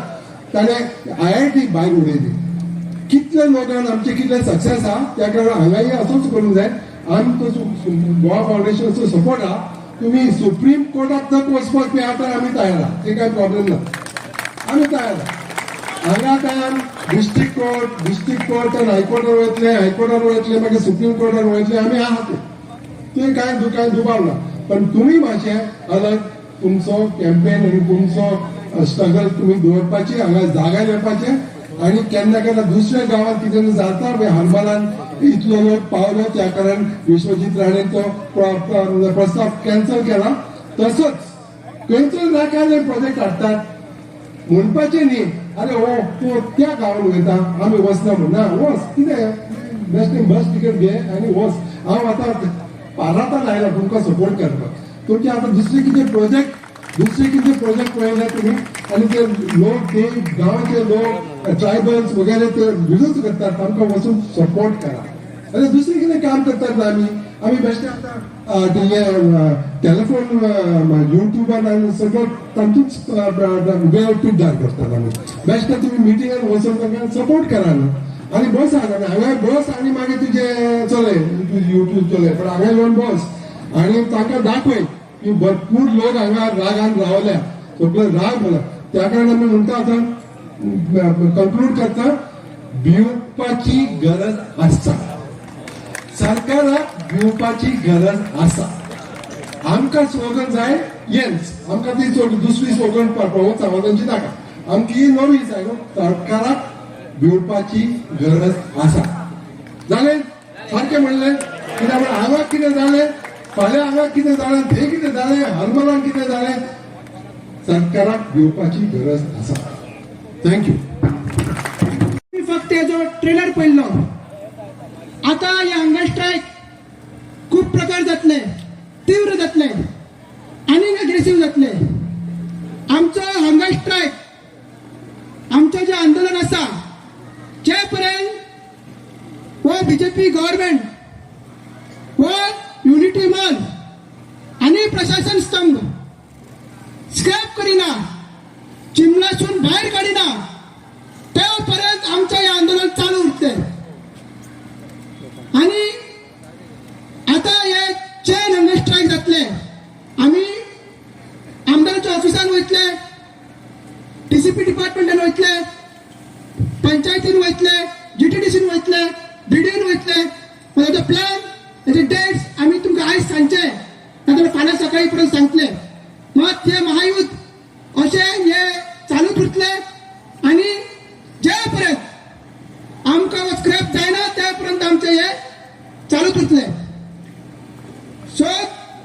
ताणें IIT भायर उडयली कितले लोकांक आमचे कितले सक्सेस आहा त्या कारण हांगाय असोच करूंक जाय आमचो गोवा फावंडेशनाचो सपोर्ट आहा तुमी सुप्रीम कोर्टाक तक वचपाक बी आतां आमी तयार आहा ते कांय प्रॉब्लेम ना आमी तयार हांगा आतां डिस्ट्रिक्ट कोर्ट आनी हायकोर्टार वयतले मागीर सुप्रीम कोर्टार वयतले आमी आहात ते कांय दुबाव ना पण तुमी मातशें हांगा तुमचो कॅम्पेन आनी तुमचो स्ट्रगल तुमी दवरपाची हांगा जागा येवपाचें आनी केन्ना केन्ना दुसऱ्या गांवांत कितें जाता हरमलान इतलो लोक पावलो त्या कारण विश्वजीत राणेन तो प्रस्ताव कॅन्सल केला तसोच कॅन्सल ना केले प्रोजेक्ट हाडटात म्हणपाचें न्ही अरे हो तूं त्या गांवांत वयता आमी वचना म्हण ना वच कितें बेश्टें बस तिकेट घे आनी वच हांव आतां पारातान आयला तुमकां सपोर्ट करपाक तुमचे आतां दुसरे कितें प्रोजेक्ट पळयले तुमी आनी ते लोक ते गांवाचे लोक ट्रायबल्स वगैरे ते विरोध करतात तांकां वचून सपोर्ट करा आनी दुसरें कितें काम करतात आमी बेश्टे आतां टेलिफोन युट्यूबान आनी सगळो तांचूच वेळ पिड्डार करतात आमी बेश्टे तुमी मिटिंगान वचून तांकां सपोर्ट करा न्हू आनी बसात आनी हांगा बस आनी मागीर तुजें चलय युट्यूब चलय पण हांगा येवन बस आनी तांकां दाखय की भरपूर लोक हांगा रागान रावल्या सगळे राग जाला त्या कारण आमी म्हणटा आतां कंक्लूड करता भिवपाची गरज आसा सरकाराक भिवपाची गरज आसा आमकां स्लोगन जाय हेंच आमकां ती दुसरी स्लोगन प्रमोद सावंतांची नाका आमची ही नवी जाय सरकाराक घेवपाची गरज आसा. जालें सारकें म्हणलें कित्याक हांगा कितें जालें, फाल्यां हांगा कितें जालें, थंय कितें जालें, हरमलान कितें जालें, सरकाराक घेवपाची गरज आसा. थँक्यू. मी फक्त हेजो ट्रेलर पळयलो. आता हे हंगर स्ट्रायक खूप प्रकार जातले, तीव्र जातले आणि अग्रेसिव्ह जातले. आमचं हंगर स्ट्रायक, आमचं जे आंदोलन आसा, जे पर्यंत व बीजेपी गव्हर्नमेंट व युनिटी मॉल आणि प्रशासन स्तंभ स्क्रॅप करिना, चिमलासून बाहेर काढिना, तेव्हापर्यंत आमचं हे आंदोलन चालू उरते. आणि आता हे चेन हंगर स्ट्रायक जातले. आम्ही आमदाराच्या ऑफिसान वयतले, टीसीपी डिपार्टमेंटान वयतले, पंचायतीन वयतले, जीटीडीसीन वयतले, बीडीएन वयतले. ताजो प्लॅन, ताजे डेट्स आम्ही तुमकां आयज सांगचे, नाजाल्यार फाल्यां सकाळी पर्यंत सांगतले. मात हे महायुद्ध अशें हे चालूच उरतले आणि जे पर्यंत आमकां हो स्क्रॅप जायना त्या पर्यंत आमचे हे चालूच उरतले. सो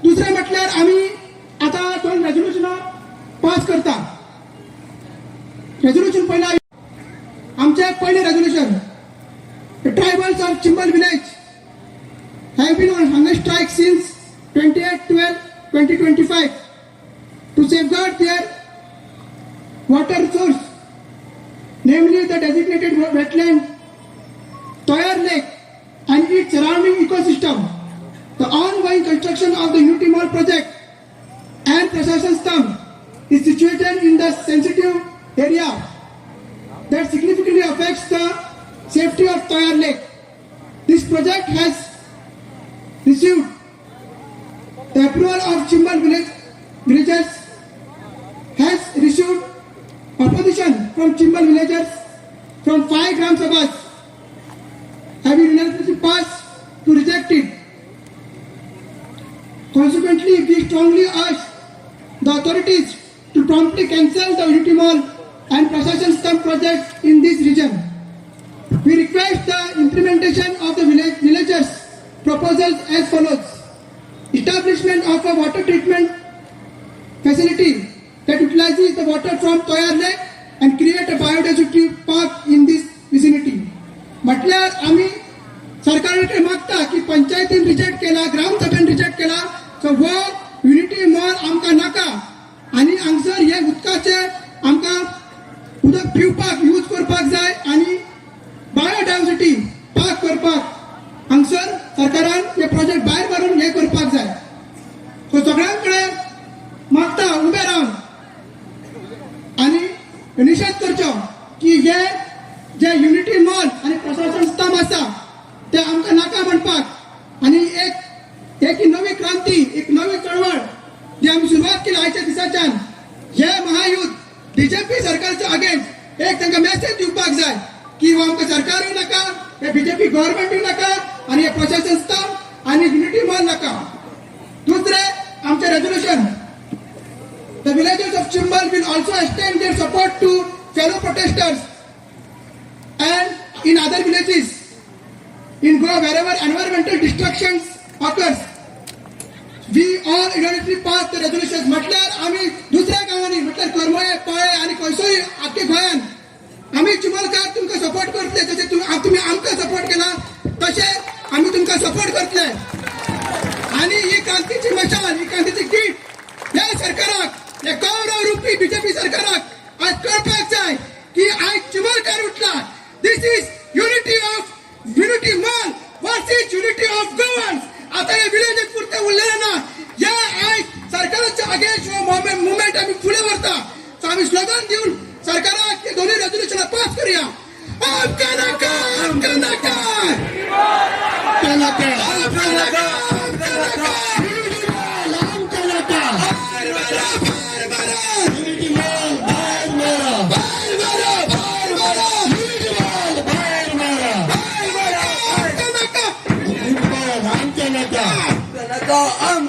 दुसरें म्हटल्यार आम्ही आता 2 रेझोल्युशनां पास करता. रेझोल्युशन पहिला, आमचे पहिले resolution, the tribals of Chimbel village have been on hunger strike since 28/12/2025 to safeguard their water source, namely the designated wetland Toyar Lake and its surrounding ecosystem. The ongoing construction of the Unity Mall project and Prashashan Stamp is situated in the sensitive area that significantly affects the safety of Toyar Lake. This project has received the approval of Chimbal villagers, has received opposition from Chimbal villagers from 5 Gram Sabhas have been unanimously passed to reject it. Consequently, we strongly urge the authorities to promptly cancel the Unity Mall and Prashashan Stamp projects in this region. We request the implementation of the villagers' proposals as follows: establishment of a water treatment facility that utilizes the water from Toyar Lake and create a biodiversity park in this vicinity. म्हटल्यार आम्ही सरकारकडे मागता की पंचायतीन रिजेक्ट केला, ग्रामसभेन रिजेक्ट केला, सो वो युनिटी मॉल आमकां नाका आणि हांगसर हे उदकाचे आमकां उदक पिवपाक यूज करपाक जाय आणि बायोडायवर्सिटी पार्क करपाक हांगसर सरकारान हे प्रोजेक्ट भायर मारून हे करपाक जाय. सो सगळ्यांकडे मागता उबे रावन आणि निषेध करचो की हे जे युनिटी मॉल आणि प्रशासन स्तंभ आसा ते आमकां नाका म्हणपाक आणि एक नवी क्रांती, एक नवी चळवळ जी आमी सुरवात केली आयच्या दिसाच्यान, हे महायुद्ध बीजेपी सरकारच्या अगेन्स्ट एक तांकां मेसेज दिवपाक जाय की हो आमकां सरकारूय नाका, हे बीजेपी गव्हर्नमेंटूय नाका आणि हे प्रशासन स्तंभ आणि युनिटी मॉल नाका. दुसरे आमचे resolution, the villagers of Chimbel will also extend their support to fellow protesters and in other villages in Goa wherever environmental destructions occurs. We all unanimously pass the resolutions. म्हटल्यार आम्ही दुसऱ्या गावांनी म्हटल्यार करमळे, पाळे आणि खंयसरूय आख्खे गोंयान आम्ही चिंबलकार तुमकां सपोर्ट करतले. जशें तुम्ही आमकां सपोर्ट केला तशें आम्ही तुमकां सपोर्ट करतले. आणि ही क्रांतीची मशाल, ही क्रांतीची कीट या सरकाराक, या गौरव रूपी बीजेपी सरकाराक आज कळपाक जाय की आज चिंबलकार उठला. This is unity mall versus unity of governance. आता या विलेज पुरते उरलेले ना. या आज सरकारच्या अगेन्स्ट मुवमेंट आम्ही पुढे वरता. सो आम्ही स्लोगन देऊन सरकाराक हे दोन्ही रेझोल्युशन पास करूया. आमका नाका, आमका नाका, आमका नाका, आमका नाका, आमका नाका, आम